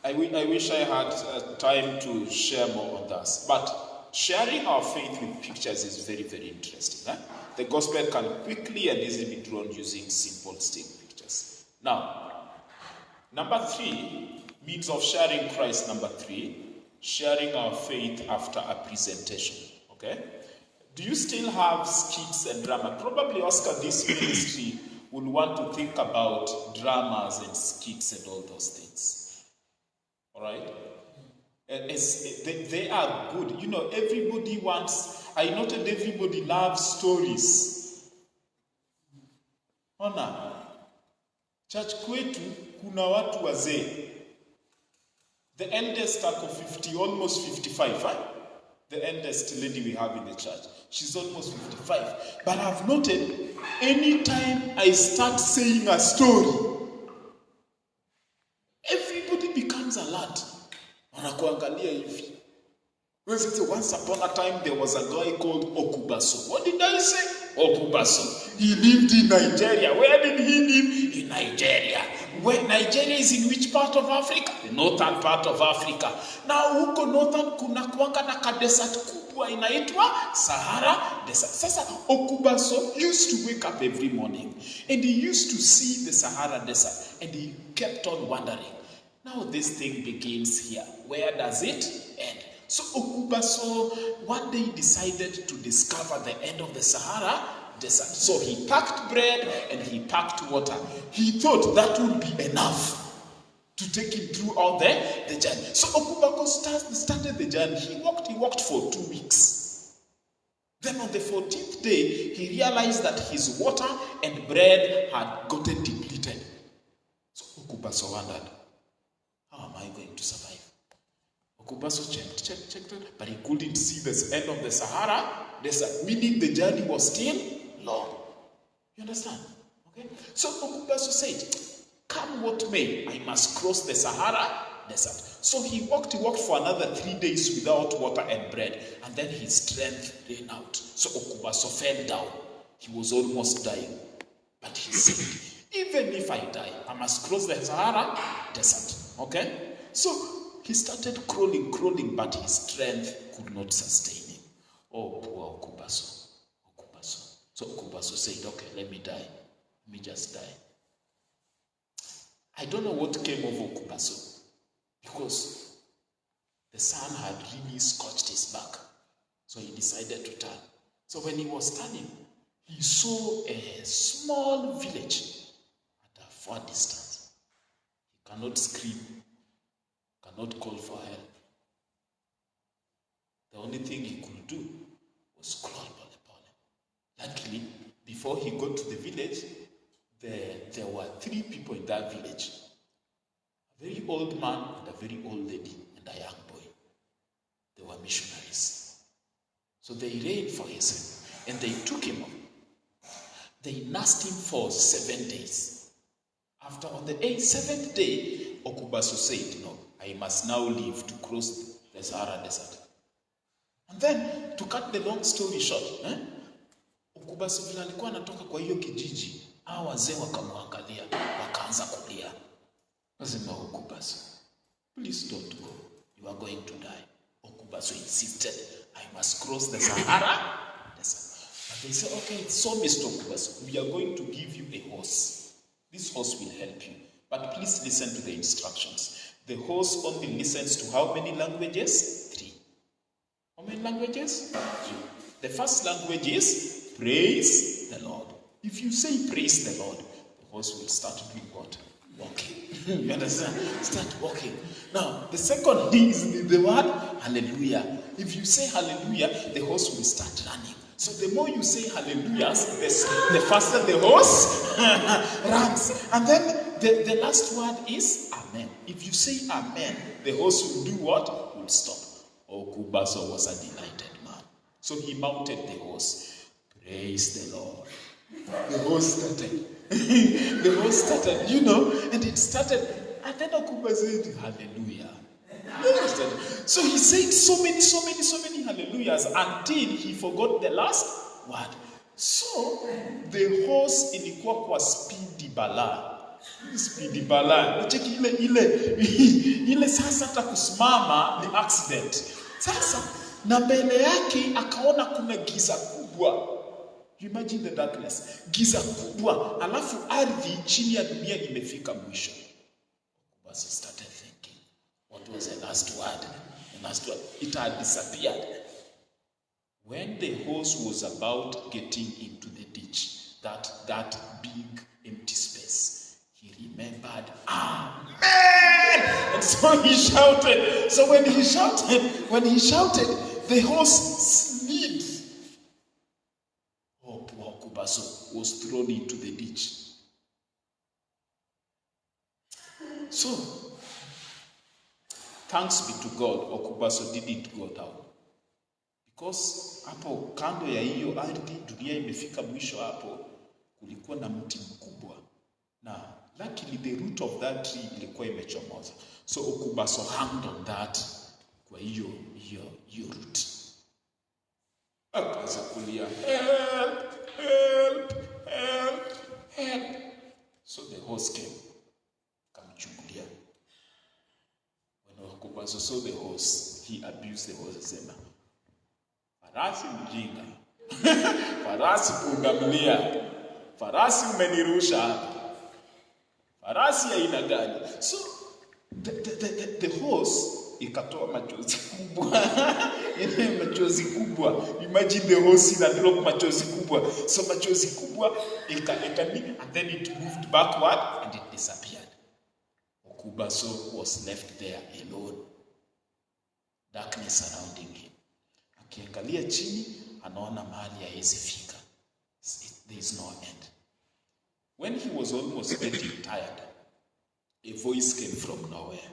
I wish I had time to share more on this. But sharing our faith with pictures is very, very interesting. The gospel can quickly and easily be drawn using simple stick pictures. Now, number 3, means of sharing Christ. Number 3, sharing our faith after a presentation. Okay? Do you still have skits and drama? Probably Oscar, this ministry will want to think about dramas and skits and all those things. Alright? They are good. Everybody wants, I noted everybody loves stories. Ona, church kwetu kuna watu wazee. The eldest ako 50, almost 55, right? The eldest lady we have in the church. She's almost 55. But I've noted, anytime I start saying a story, everybody becomes alert. Wanakuangalia hivi. Once upon a time, there was a guy called Okubaso. What did I say? Okubaso. He lived in Nigeria. Where did he live? In Nigeria. Where Nigeria is in which part of Africa? The northern part of Africa. Now, huko northern kuna kuanga na kadesert kubwa. ilikuwa inaitwa Sahara Desert. Sasa Okubaso used to wake up every morning and he used to see the Sahara Desert and he kept on wondering, now this thing begins here. Where does it end? So Okubaso one day decided to discover the end of the Sahara Desert. So he packed bread and he packed water. He thought that would be enough to take him throughout the journey. So Okubaso started the journey. He walked for 2 weeks. Then on the 14th day, he realized that his water and bread had gotten depleted. So Okubaso wondered, how am I going to survive? Okubaso checked, but he couldn't see the end of the Sahara Desert, meaning the journey was still long. You understand? Okay? So Okubaso said, come what may, I must cross the Sahara Desert. So he walked for another 3 days without water and bread, and then his strength ran out. So Okubaso fell down. He was almost dying. But he said, even if I die, I must cross the Sahara Desert. Okay? So he started crawling, but his strength could not sustain him. Oh, poor Okubaso. So Okubaso said, okay, let me die. Let me just die. I don't know what came over Okubaso, because the sun had really scorched his back. So he decided to turn. So when he was turning, he saw a small village at a far distance. He cannot scream, cannot call for help. The only thing he could do was crawl pole. Luckily, before he got to the village, there were 3 people in that village. A very old man and a very old lady and a young boy. They were missionaries. So they ran for his help and they took him up. They nursed him for 7 days. After on the 7th day, Okubaso said, no, I must now leave to cross the Sahara Desert. And then, to cut the long story short, Okubaso vile alikuwa anatoka kwa hiyo kijiji, hao wazee wakamwangalia, wakaanza kulia. Nasema Okubaso, please don't go. You are going to die. Okubaso insisted, I must cross the Sahara Desert. But they said, okay, so Mr. Okubaso, we are going to give you a horse. This horse will help you. But please listen to the instructions. The horse only listens to how many languages? 3. How many languages? 3. The first language is praise the Lord. If you say praise the Lord, the horse will start doing what? Walking. You understand? Start walking. Now, the second is the word hallelujah. If you say hallelujah, the horse will start running. So the more you say hallelujahs, the faster the horse runs. And then the last word is amen. If you say amen, the horse will do what? Will stop. Okubaso was a delighted man. So he mounted the horse. Praise the Lord. The horse started. The horse started, and it started. And then Okubaso said, hallelujah. So he said so many hallelujahs until he forgot the last word. So the horse ilikuwa kwa speedy bala. Speedy bala. Ucheki ile sasa hata kusimama ni accident. Sasa na mbele yake akaona kuna giza kubwa. You imagine the darkness. Giza kubwa, alafu ardhi chini ya dunia imefika mwisho. Okubaso started thinking, what was the last word? The last word, it had disappeared. When the horse was about getting into the ditch, that big empty space, he remembered, amen! And so he shouted. So when he shouted, the horse slid. Oh, poor Okubaso was thrown into the ditch. So, thanks be to God, Okubaso didn't go down. Because hapo kando ya hiyo ardhi, dunia imefika mwisho hapo, kulikuwa na mti mkubwa. Na luckily the root of that tree ilikuwa imechomoza. So Okubaso hanged on that kwa hiyo root. Akaanza kulia, help, help, help, help. So the horse came. Kamchungulia. When Okubaso saw the horse, he abused the horse. Farasi mjinga. Farasi pundamilia. Farasi umenirusha hapa. Farasi aina gani? So the horse ikatoa machozi kubwa. Machozi kubwa. Imagine the horse in a drop machozi kubwa. So machozi kubwa and then it moved backward and it disappeared. Okubaso was left there alone. Darkness surrounding him. Akiangalia chini anaona mahali hawezi fika. There is no end. When he was almost getting tired, a voice came from nowhere.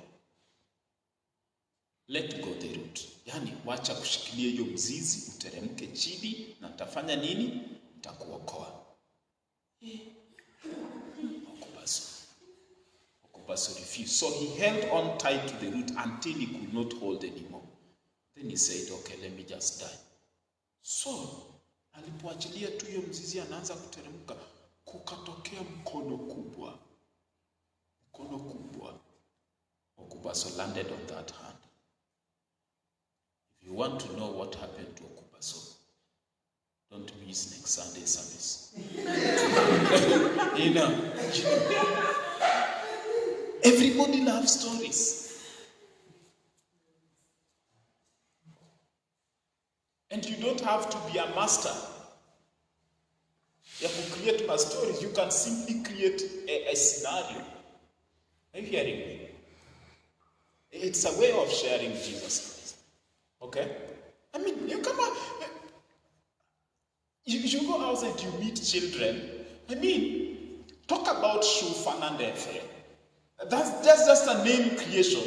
Let go the root. Yani wacha kushikilia hiyo mzizi, uteremke chini na nitafanya nini? Nitakuokoa. Okubaso refused. So he held on tight to the root until he could not hold anymore. Then he said, okay, let me just die. So, alipoachilia tu hiyo mzizi anaanza kuteremka, kukatokea mkono kubwa. Mkono kubwa. Okubaso landed on that hand. If you want to know what happened to Okubaso, don't miss next Sunday service. You know, everybody loves stories. And you don't have to be a master. You can create my stories. You can simply create a scenario. Are you hearing me? It's a way of sharing Jesus Christ. Okay? I mean, you come out. You go outside, you meet children. I mean, talk about Shufan and Ephraim. That's just a name creation.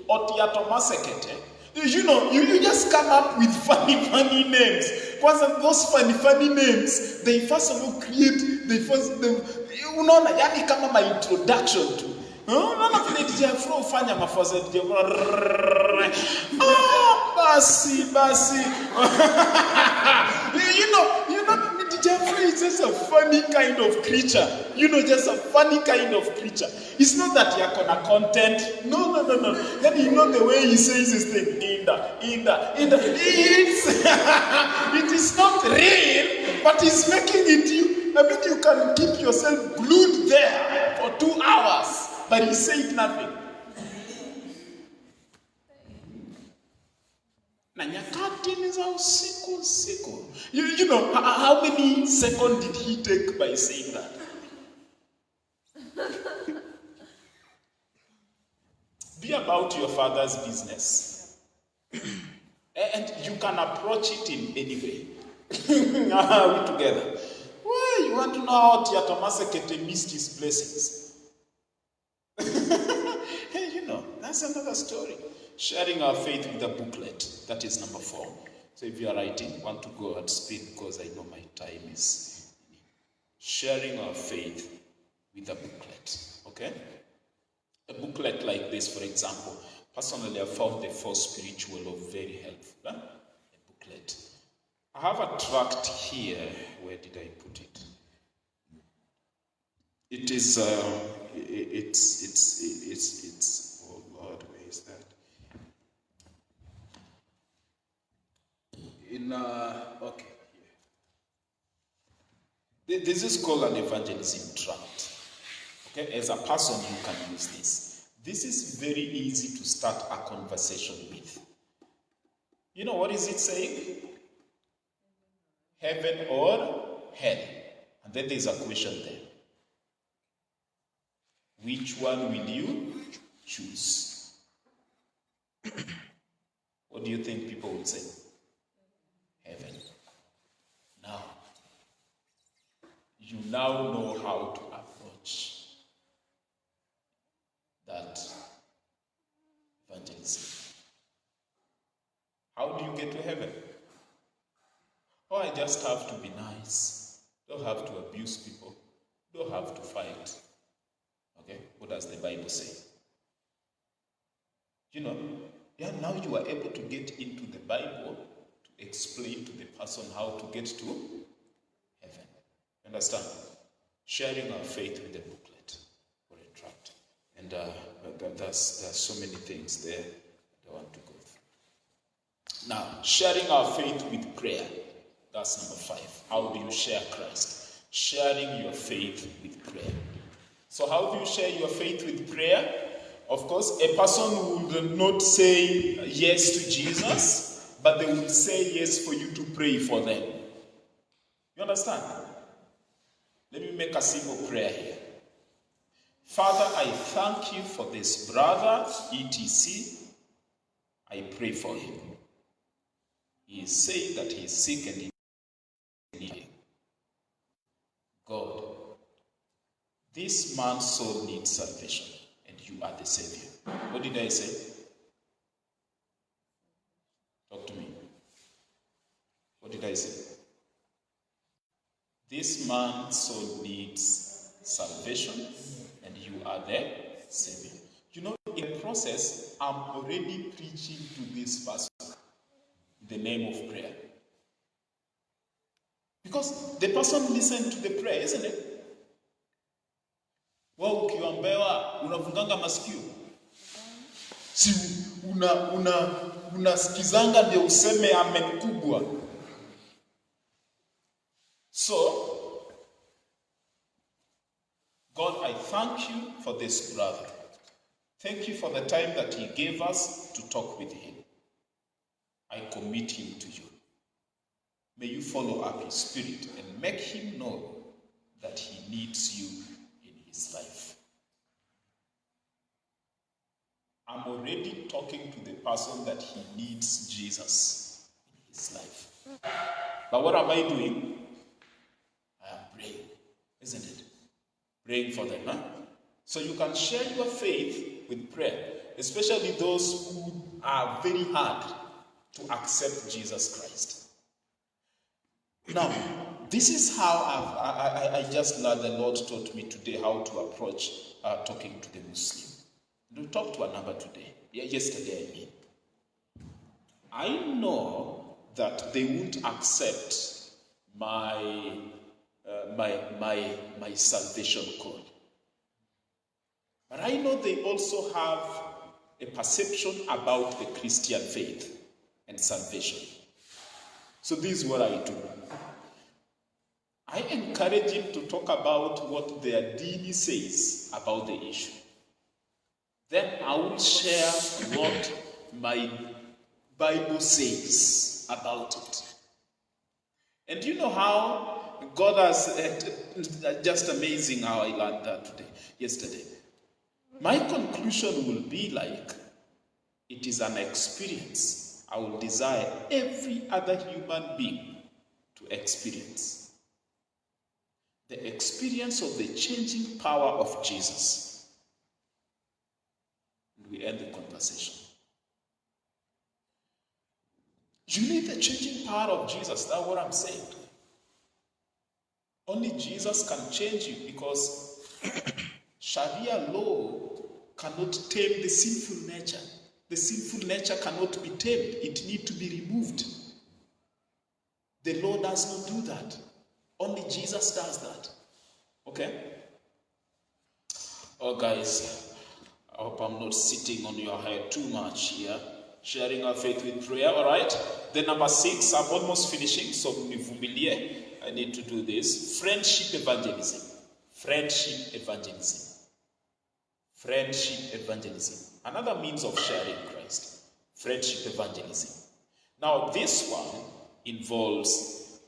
Otiatomasekete. You know, you just come up with funny names. Because those funny names, they first of all create, unaona, yani kama my introduction to. Unaona vile DJ Afro ufanya mafaza DJ Afro. Basi. You know, DJ Afro is just a funny kind of creature. You know, just a funny kind of creature. It's not that you're gonna content. No. Then you know the way he says his thing. It is not real, but he's making it you. I mean, you can keep yourself glued there for 2 hours, but he said nothing. Na nyakati ni za usiku. You know, how many seconds did he take by saying that? Be about your father's business. And you can approach it in any way. Are we together? Well, you want to know how Tiatomasekete missed his blessings? Hey, you know, that's another story. Sharing our faith with a booklet. That is number 4. So if you are writing, want to go at speed because I know my time is. Sharing our faith with a booklet. Okay? A booklet like this, for example. Personally, I found the 4 spiritual very helpful. A booklet. I have a tract here. Where did I put it? It is. It's. Oh Lord, where is that? Okay. Here. This is called an evangelism tract. Okay, as a person, you can use this. This is very easy to start a conversation with. You know, what is it saying? Heaven or hell? And then there's a question there. Which one will you choose? What do you think people will say? Heaven. Now, you now know how to approach that evangelism. How do you get to heaven? Oh, I just have to be nice. Don't have to abuse people. Don't have to fight. Okay? What does the Bible say? You know, now you are able to get into the Bible to explain to the person how to get to heaven. Understand? Sharing our faith with the booklet or a tract. And there's so many things there that I want to go through. Now, sharing our faith with prayer. That's number 5. How do you share Christ? Sharing your faith with prayer. So how do you share your faith with prayer? Of course, a person would not say yes to Jesus, but they will say yes for you to pray for them. You understand? Let me make a simple prayer here. Father, I thank you for this brother, etc. I pray for him. He is saying that he is sick and he needs healing. God, this man's soul needs salvation, and you are the Savior. What did I say? Talk to me. What did I say? This man's soul needs salvation, and you are the Savior. You know, in the process, I'm already preaching to this person in the name of prayer. Because the person listened to the prayer, isn't it? Wewe ukiombewa unavunganga masikio. Si unasikizanga ndio useme amen kubwa. So, God, I thank you for this brother. Thank you for the time that he gave us to talk with him. I commit him to you. May you follow up his spirit and make him know that he needs you in his life. I'm already talking to the person that he needs Jesus in his life. But what am I doing? I am praying, isn't it? Praying for them, huh? So you can share your faith with prayer, especially those who are very hard to accept Jesus Christ. Now, this is how I just learned, the Lord taught me today how to approach talking to the Muslim. We'll talk to another today. Yesterday, I mean. I know that they won't accept my salvation call. But I know they also have a perception about the Christian faith and salvation. So this is what I do. I encourage him to talk about what their deen says about the issue. Then I will share what my Bible says about it. And you know how God has, just amazing how I learned that yesterday. My conclusion will be like, it is an experience I will desire every other human being to experience. The experience of the changing power of Jesus. And we end the conversation. You need the changing power of Jesus. That's what I'm saying. Only Jesus can change you, because Sharia law cannot tame the sinful nature. The sinful nature cannot be tamed. It needs to be removed. The law does not do that. Only Jesus does that. Okay? Oh, guys, I hope I'm not sitting on your head too much here. Sharing our faith with prayer, all right? Then number 6, I'm almost finishing, so I need to do this. Friendship evangelism. Friendship evangelism. Friendship evangelism. Another means of sharing Christ. Friendship evangelism. Now, this one involves,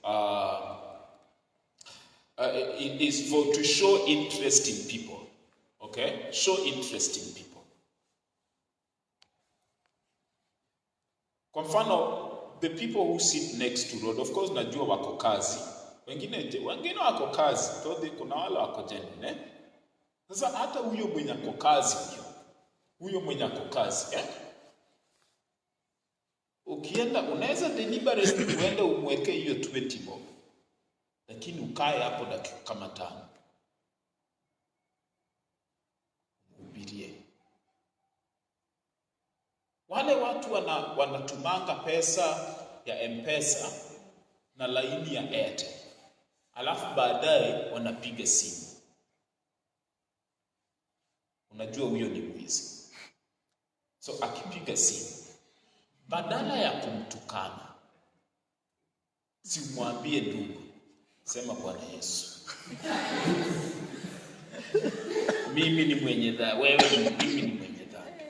it is for to show interest in people. Okay? Show interest in people. Kwa mfano, the people who sit next to road, of course, najua wako kazi. Wengine wako kazi, though kuna wale wako jeni, Sasa hata huyo mwenye ako kazi huyo mwenye ako kazi, ukienda unaweza deliberately uende umweke hiyo 20 bob. Lakini ukae hapo dakika kama 5. Ubirie. Wale watu wanatumanga pesa ya M-Pesa na laini ya Airtel. Alafu baadaye wanapiga simu. Unajua huyo ni mwizi. So akipiga simu, badala ya kumtukana, simwambie ndugu, sema Bwana Yesu, mimi ni mwenye dhambi, mimi ni mwenye dhambi.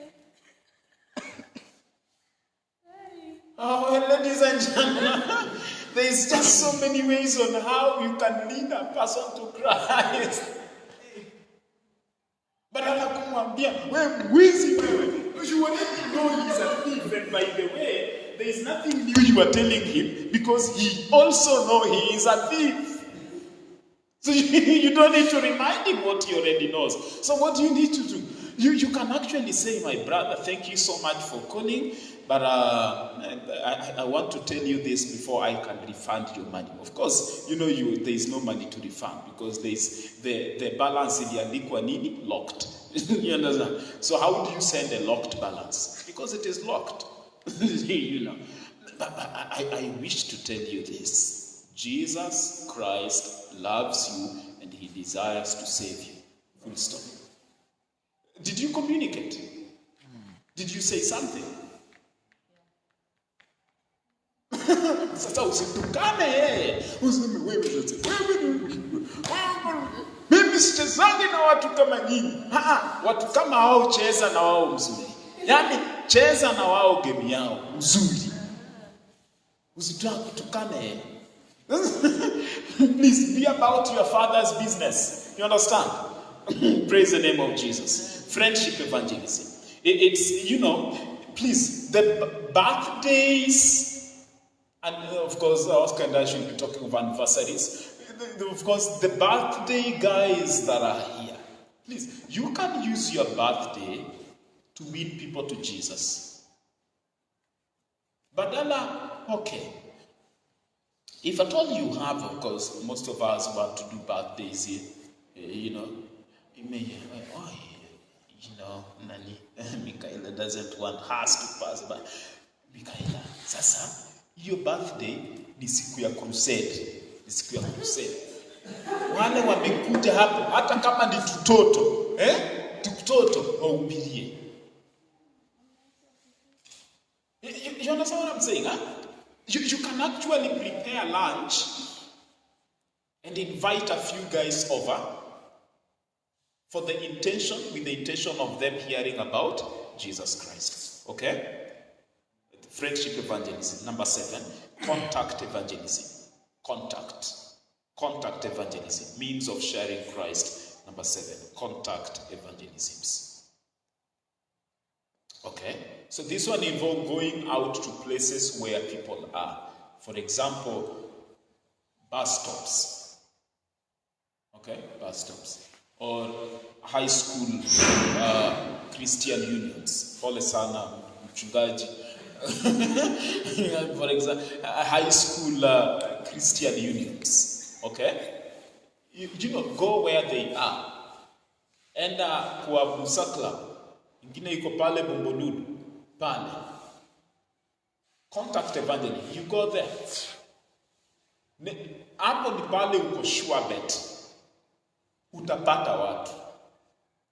Oh, ladies and gentlemen, there is just so many ways on how you can lead a person to Christ. Badala kumwambia wewe mwizi wewe, you already know he's a thief, and by the way, there is nothing new you are telling him, because he also know he is a thief. So you don't need to remind him what he already knows. So what do you need to do? You can actually say, my brother, thank you so much for calling, but I want to tell you this before I can refund your money. Of course, there is no money to refund, because there is the balance iliandikwa nini? Locked. You understand? So how do you send a locked balance? Because it is locked. But I wish to tell you this. Jesus Christ loves you and he desires to save you. Full stop. Did you communicate? Did you say something? Sasa usitukane yeye. Useme wewe mimi sichezangi na watu kama nyinyi. Watu kama hao cheza na wao mzuri. Yaani cheza na wao game yao mzuri. Usitukane yeye. Please be about your father's business. You understand? Praise the name of Jesus. Friendship evangelism. It's, please, the birthdays, and of course, Oscar and I should be talking of anniversaries. Of course, the birthday guys that are here, please, you can use your birthday to win people to Jesus. Badala, okay. If at all you have, of course, most of us want to do birthdays here, Michaela doesn't want us to pass by. Michaela, sasa, your birthday ni siku ya crusade. Wale wamekuja hapo, hata kama ni tutoto, tutoto waubirie. You understand what I'm saying, huh? You can actually prepare lunch and invite a few guys over with the intention of them hearing about Jesus Christ. Okay? Friendship evangelism. Number 7, contact evangelism. Contact evangelism. Means of sharing Christ. Number 7, contact evangelisms. Okay? So this one involves going out to places where people are. For example, bus stops. Okay? Bus stops. Or high school Christian unions. Pole sana mchungaji. For example, high school Christian unions. Okay? Go where they are. Enda kwa Musakla. Ingine iko pale Bombolulu. Pale. Contact evangelism. You go there. Hapo ni pale uko sure bet. Utapata watu.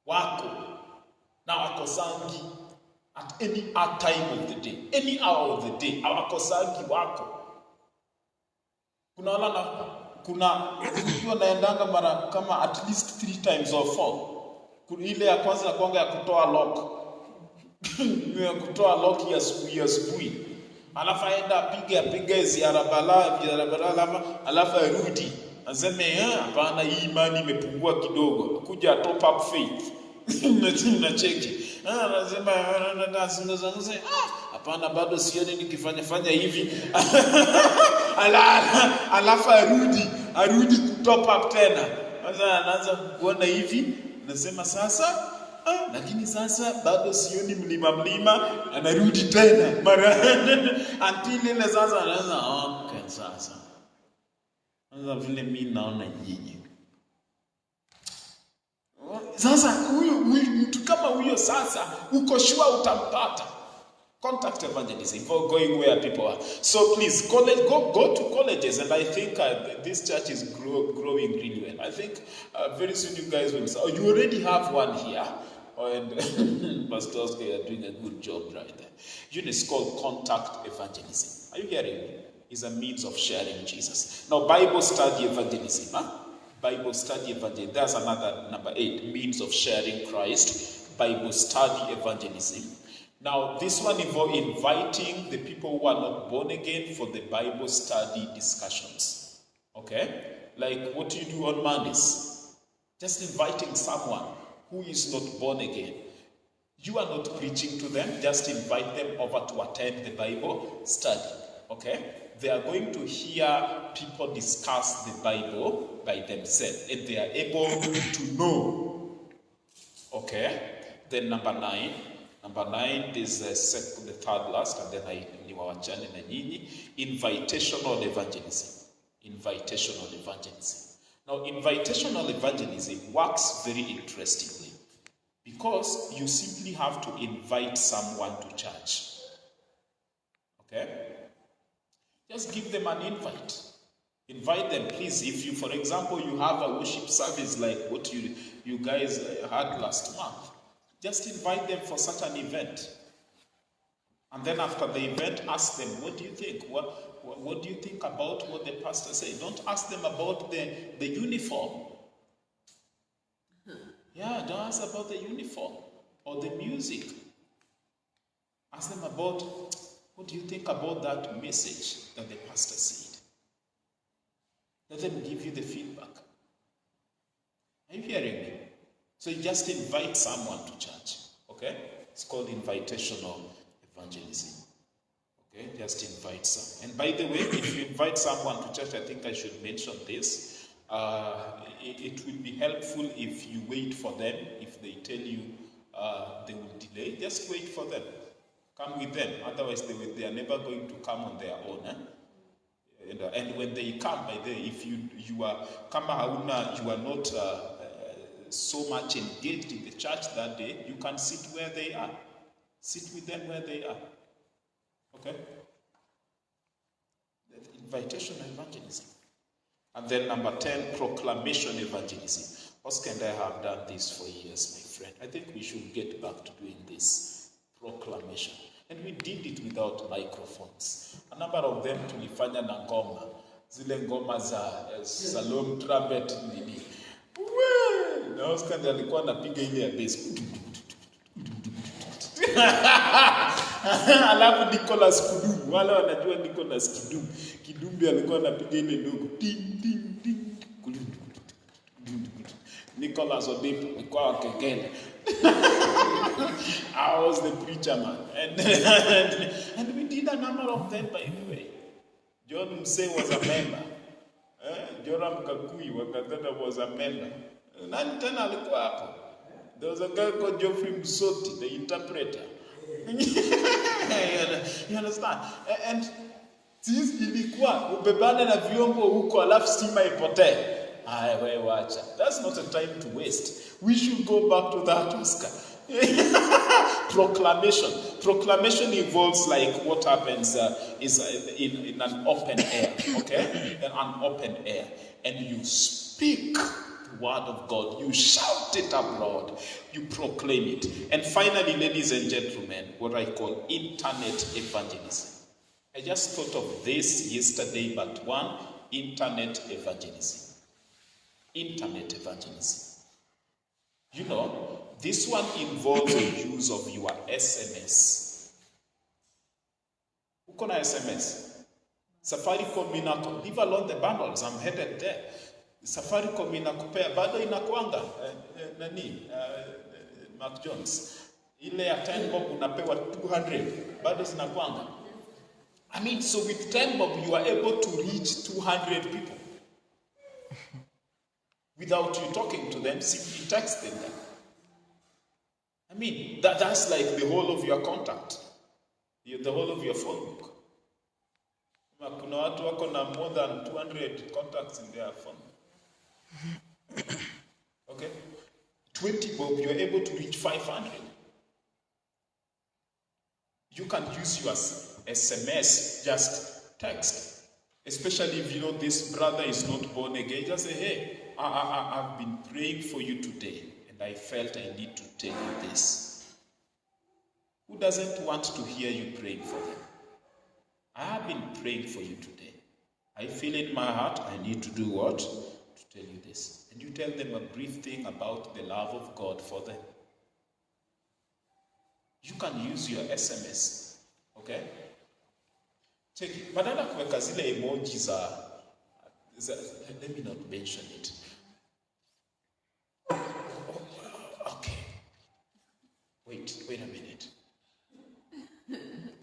Wako. Na wakosangi at any time of the day. Any hour of the day. Wakosangi wako. Kuna naendanga mara kama at least 3 times or 4. Ile ya kwanza na kwanga ya kutoa lock. Ya kutoa lock ya asubuhi. Alafu aenda piga ziara bala alafu arudi. Anaseme hapana, hii imani imepungua kidogo. Kuja top up faith. Na cheki. Anasema hapana, bado sioni nikifanya hivi. Alafu arudi top up tena. Sasa anaanza kuona hivi. Nasema sasa, lakini sasa bado sioni mlima, anarudi tena mara until ile sasa anaanza okay sasa. Sasa vile mimi naona nyinyi. Sasa huyo mtu kama huyo sasa uko sure utampata. Contact evangelism for going where people are. So please, go to colleges, and I think this church is growing really well. I think very soon you guys will say, you already have one here. and Pastor Oscar, you are doing a good job right there. It's called contact evangelism. Are you hearing me? It's a means of sharing Jesus. Now, Bible study evangelism. Bible study evangelism. That's another number 8, means of sharing Christ. Bible study evangelism. Now, this one involves inviting the people who are not born again for the Bible study discussions. Okay? Like what you do on Mondays. Just inviting someone who is not born again. You are not preaching to them. Just invite them over to attend the Bible study. Okay? They are going to hear people discuss the Bible by themselves. And they are able to know. Okay? Then number 9. Number 9 is the third last, and then niwawachane na nyinyi. Invitational evangelism. Invitational evangelism. Now, invitational evangelism works very interestingly because you simply have to invite someone to church. Okay? Just give them an invite. Invite them, please. If you, for example, you have a worship service like what you guys had last month, just invite them for such an event. And then after the event, ask them, what do you think? What do you think about what the pastor said? Don't ask them about the uniform. Yeah, don't ask about the uniform or the music. Ask them about, what do you think about that message that the pastor said? Let them give you the feedback. Are you hearing me? So you just invite someone to church. Okay? It's called invitational evangelism. Okay? Just invite some. And by the way, if you invite someone to church, I think I should mention this. It will be helpful if you wait for them. If they tell you they will delay, just wait for them. Come with them. Otherwise, they are never going to come on their own. And when they come, by the way, if you are not so much engaged in the church that day, you can sit where they are. Sit with them where they are. Okay? Invitational evangelism. And then number 10, proclamation evangelism. Oscar and I have done this for years, my friend. I think we should get back to doing this. Proclamation. And we did it without microphones. A number of them tulifanya na ngoma. Zile ngoma za long trumpet nini. Na Oscar ndiye alikuwa anapiga ile ya bass. Alafu Nicholas Kidum, wale wanajua Nicholas Kidum. Kidum alikuwa anapiga ile ndogo. Ting ting ting. Nicholas Odimpo alikuwa akekele. I was the preacher man. And we did a number of them, by the way. John Msee was a member. Joram Kakui Wakatata was a member. Nani tena alikuwa hapo? There was a guy called Geoffrey Musoti, the interpreter. You understand? And sisi ilikuwa ubebane na vyombo huko alafu stima ipotee. Wewe wacha. That's not a time to waste. We should go back to that, Oscar. Proclamation. Proclamation involves like what happens is in an open air, okay? In an open air. And you speak the word of God. You shout it abroad. You proclaim it. And finally, ladies and gentlemen, what I call internet evangelism. I just thought of this yesterday, but one, internet evangelism. Internet evangelism. You know, this one involves the use of your SMS. Uko na SMS? Safaricom inako, leave alone the bundles, I'm headed there. Safaricom inakupea, bado inakuanga, Mark Jones. Ile ya 10 bob unapewa 200, bado zinakuanga. I mean, so with 10 bob you are able to reach 200 people. Without you talking to them, simply texting them. I mean, that's like the whole of your contact. The whole of your phone book. Kuna watu wako na more than 200 contacts in their phone. Okay? 20 bob, you're able to reach 500. You can use your SMS, just text. Especially if you know this brother is not born again. Just say, hey, I've been praying for you today, and and I felt I need to tell you this. Who doesn't want to hear you praying for them? I have been praying for you today. I feel in my heart I need to do what? To tell you this. And you tell them a brief thing about the love of God for them. You can use your SMS. Okay? Check it. Badala kuweka zile emoji za let me not mention it. Okay. Wait a minute.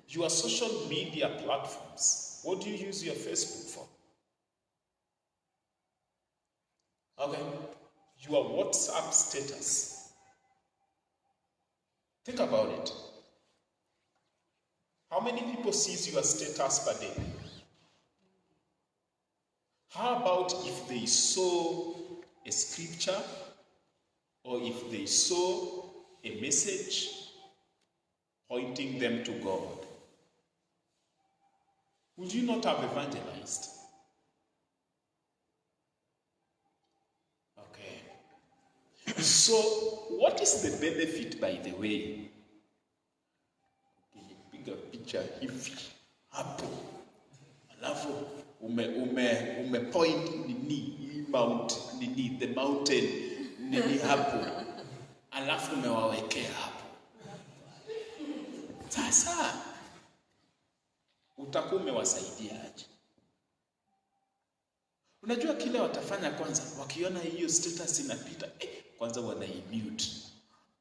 Your social media platforms, what do you use your Facebook for? Okay. Your WhatsApp status. Think about it. How many people sees your status per day? How about if they saw a scripture or if they saw a message pointing them to God? Would you not have evangelized? Okay. So, what is the benefit, by the way? Piga picha hivi hapo, alafu ume point nini the mountain nini hapo, alafu umewawekea hapo. Sasa utakuwa umewasaidia aje? Unajua kile watafanya kwanza, wakiona hiyo status inapita, kwanza wanaimute.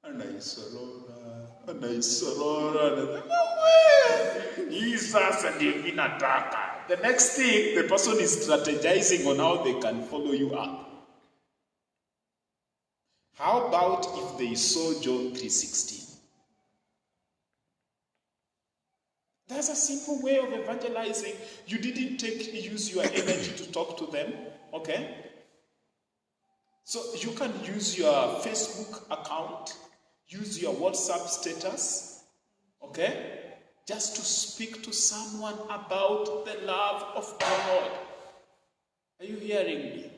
Anaisorora. Hii sasa ndio inataka. The next thing, the person is strategizing on how they can follow you up. How about if they saw John 3:16? That's a simple way of evangelizing. You didn't use your energy to talk to them, okay? So you can use your Facebook account, use your WhatsApp status, okay? Just to speak to someone about the love of God. Are you hearing me?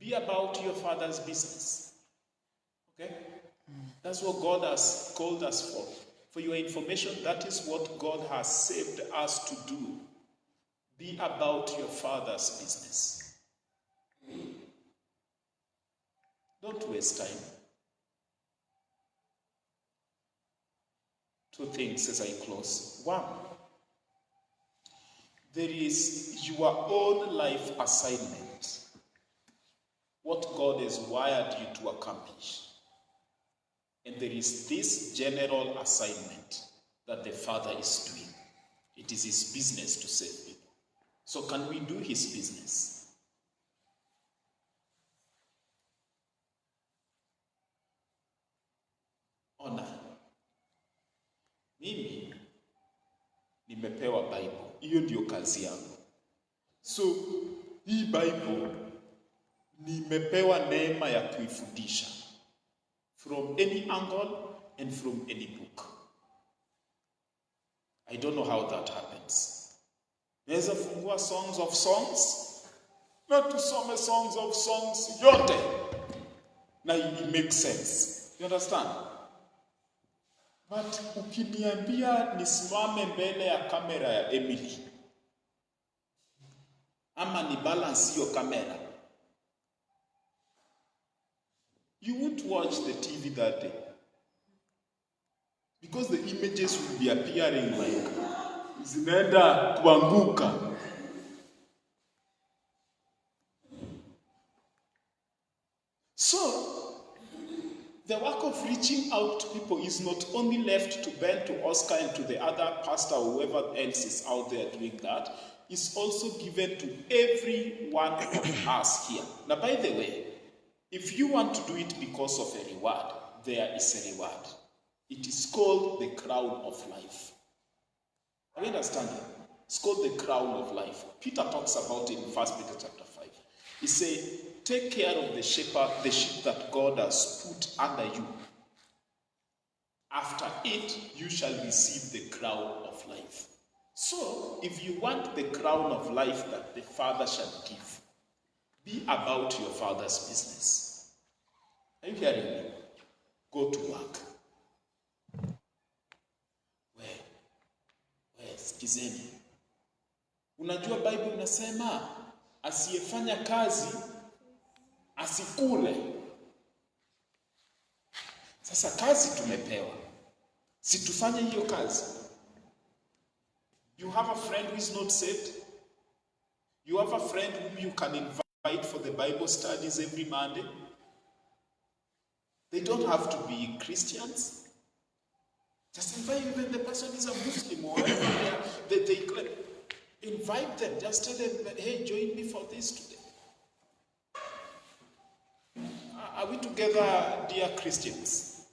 Be about your Father's business, okay? That's what God has called us for. For your information, that is what God has saved us to do. Be about your Father's business. Don't waste time. 2 things as I close. 1, there is your own life assignment. What God has wired you to accomplish. And there is this general assignment that the Father is doing. It is his business to save people. So can we do his business? Honor. Mimi nimepewa Bible. Hiyo ndio kazi yangu. So hii Bible nimepewa neema ya kuifundisha. From any angle and from any book. I don't know how that happens. Naweza fungua Songs of Songs, na tusome Songs of Songs yote, na it makes sense. You understand? But ukiniambia nisimame mbele ya kamera ya Emily, ama ni balance hiyo kamera, you won't watch the TV that day. Because the images will be appearing like zinaenda kuanguka. So, the work of reaching out to people is not only left to Ben, to Oscar, and to the other pastor or whoever else is out there doing that. It's also given to every one of us here. Now, by the way, if you want to do it because of a reward, there is a reward. It is called the crown of life. Are you understanding? It's called the crown of life. Peter talks about it in 1 Peter chapter 5. He says, take care of the sheep that God has put under you. After it, you shall receive the crown of life. So, if you want the crown of life that the Father shall give, Be about your Father's business. Are you hearing me? Go to work. Sikizeni. Unajua Bible inasema asiyefanya kazi asikule. Sasa kazi tumepewa. Si tufanye hiyo kazi. You have a friend who is not saved. You have a friend whom you can invite for the Bible studies every Monday. They don't have to be Christians. Just invite, even the person is a Muslim or whatever they claim. Invite them. Just tell them, hey, join me for this today. Are we together, dear Christians?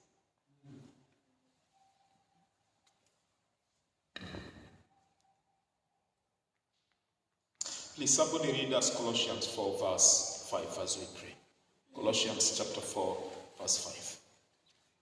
Please, somebody read us Colossians 4 verse 5 as we pray. Colossians chapter 4 verse 5.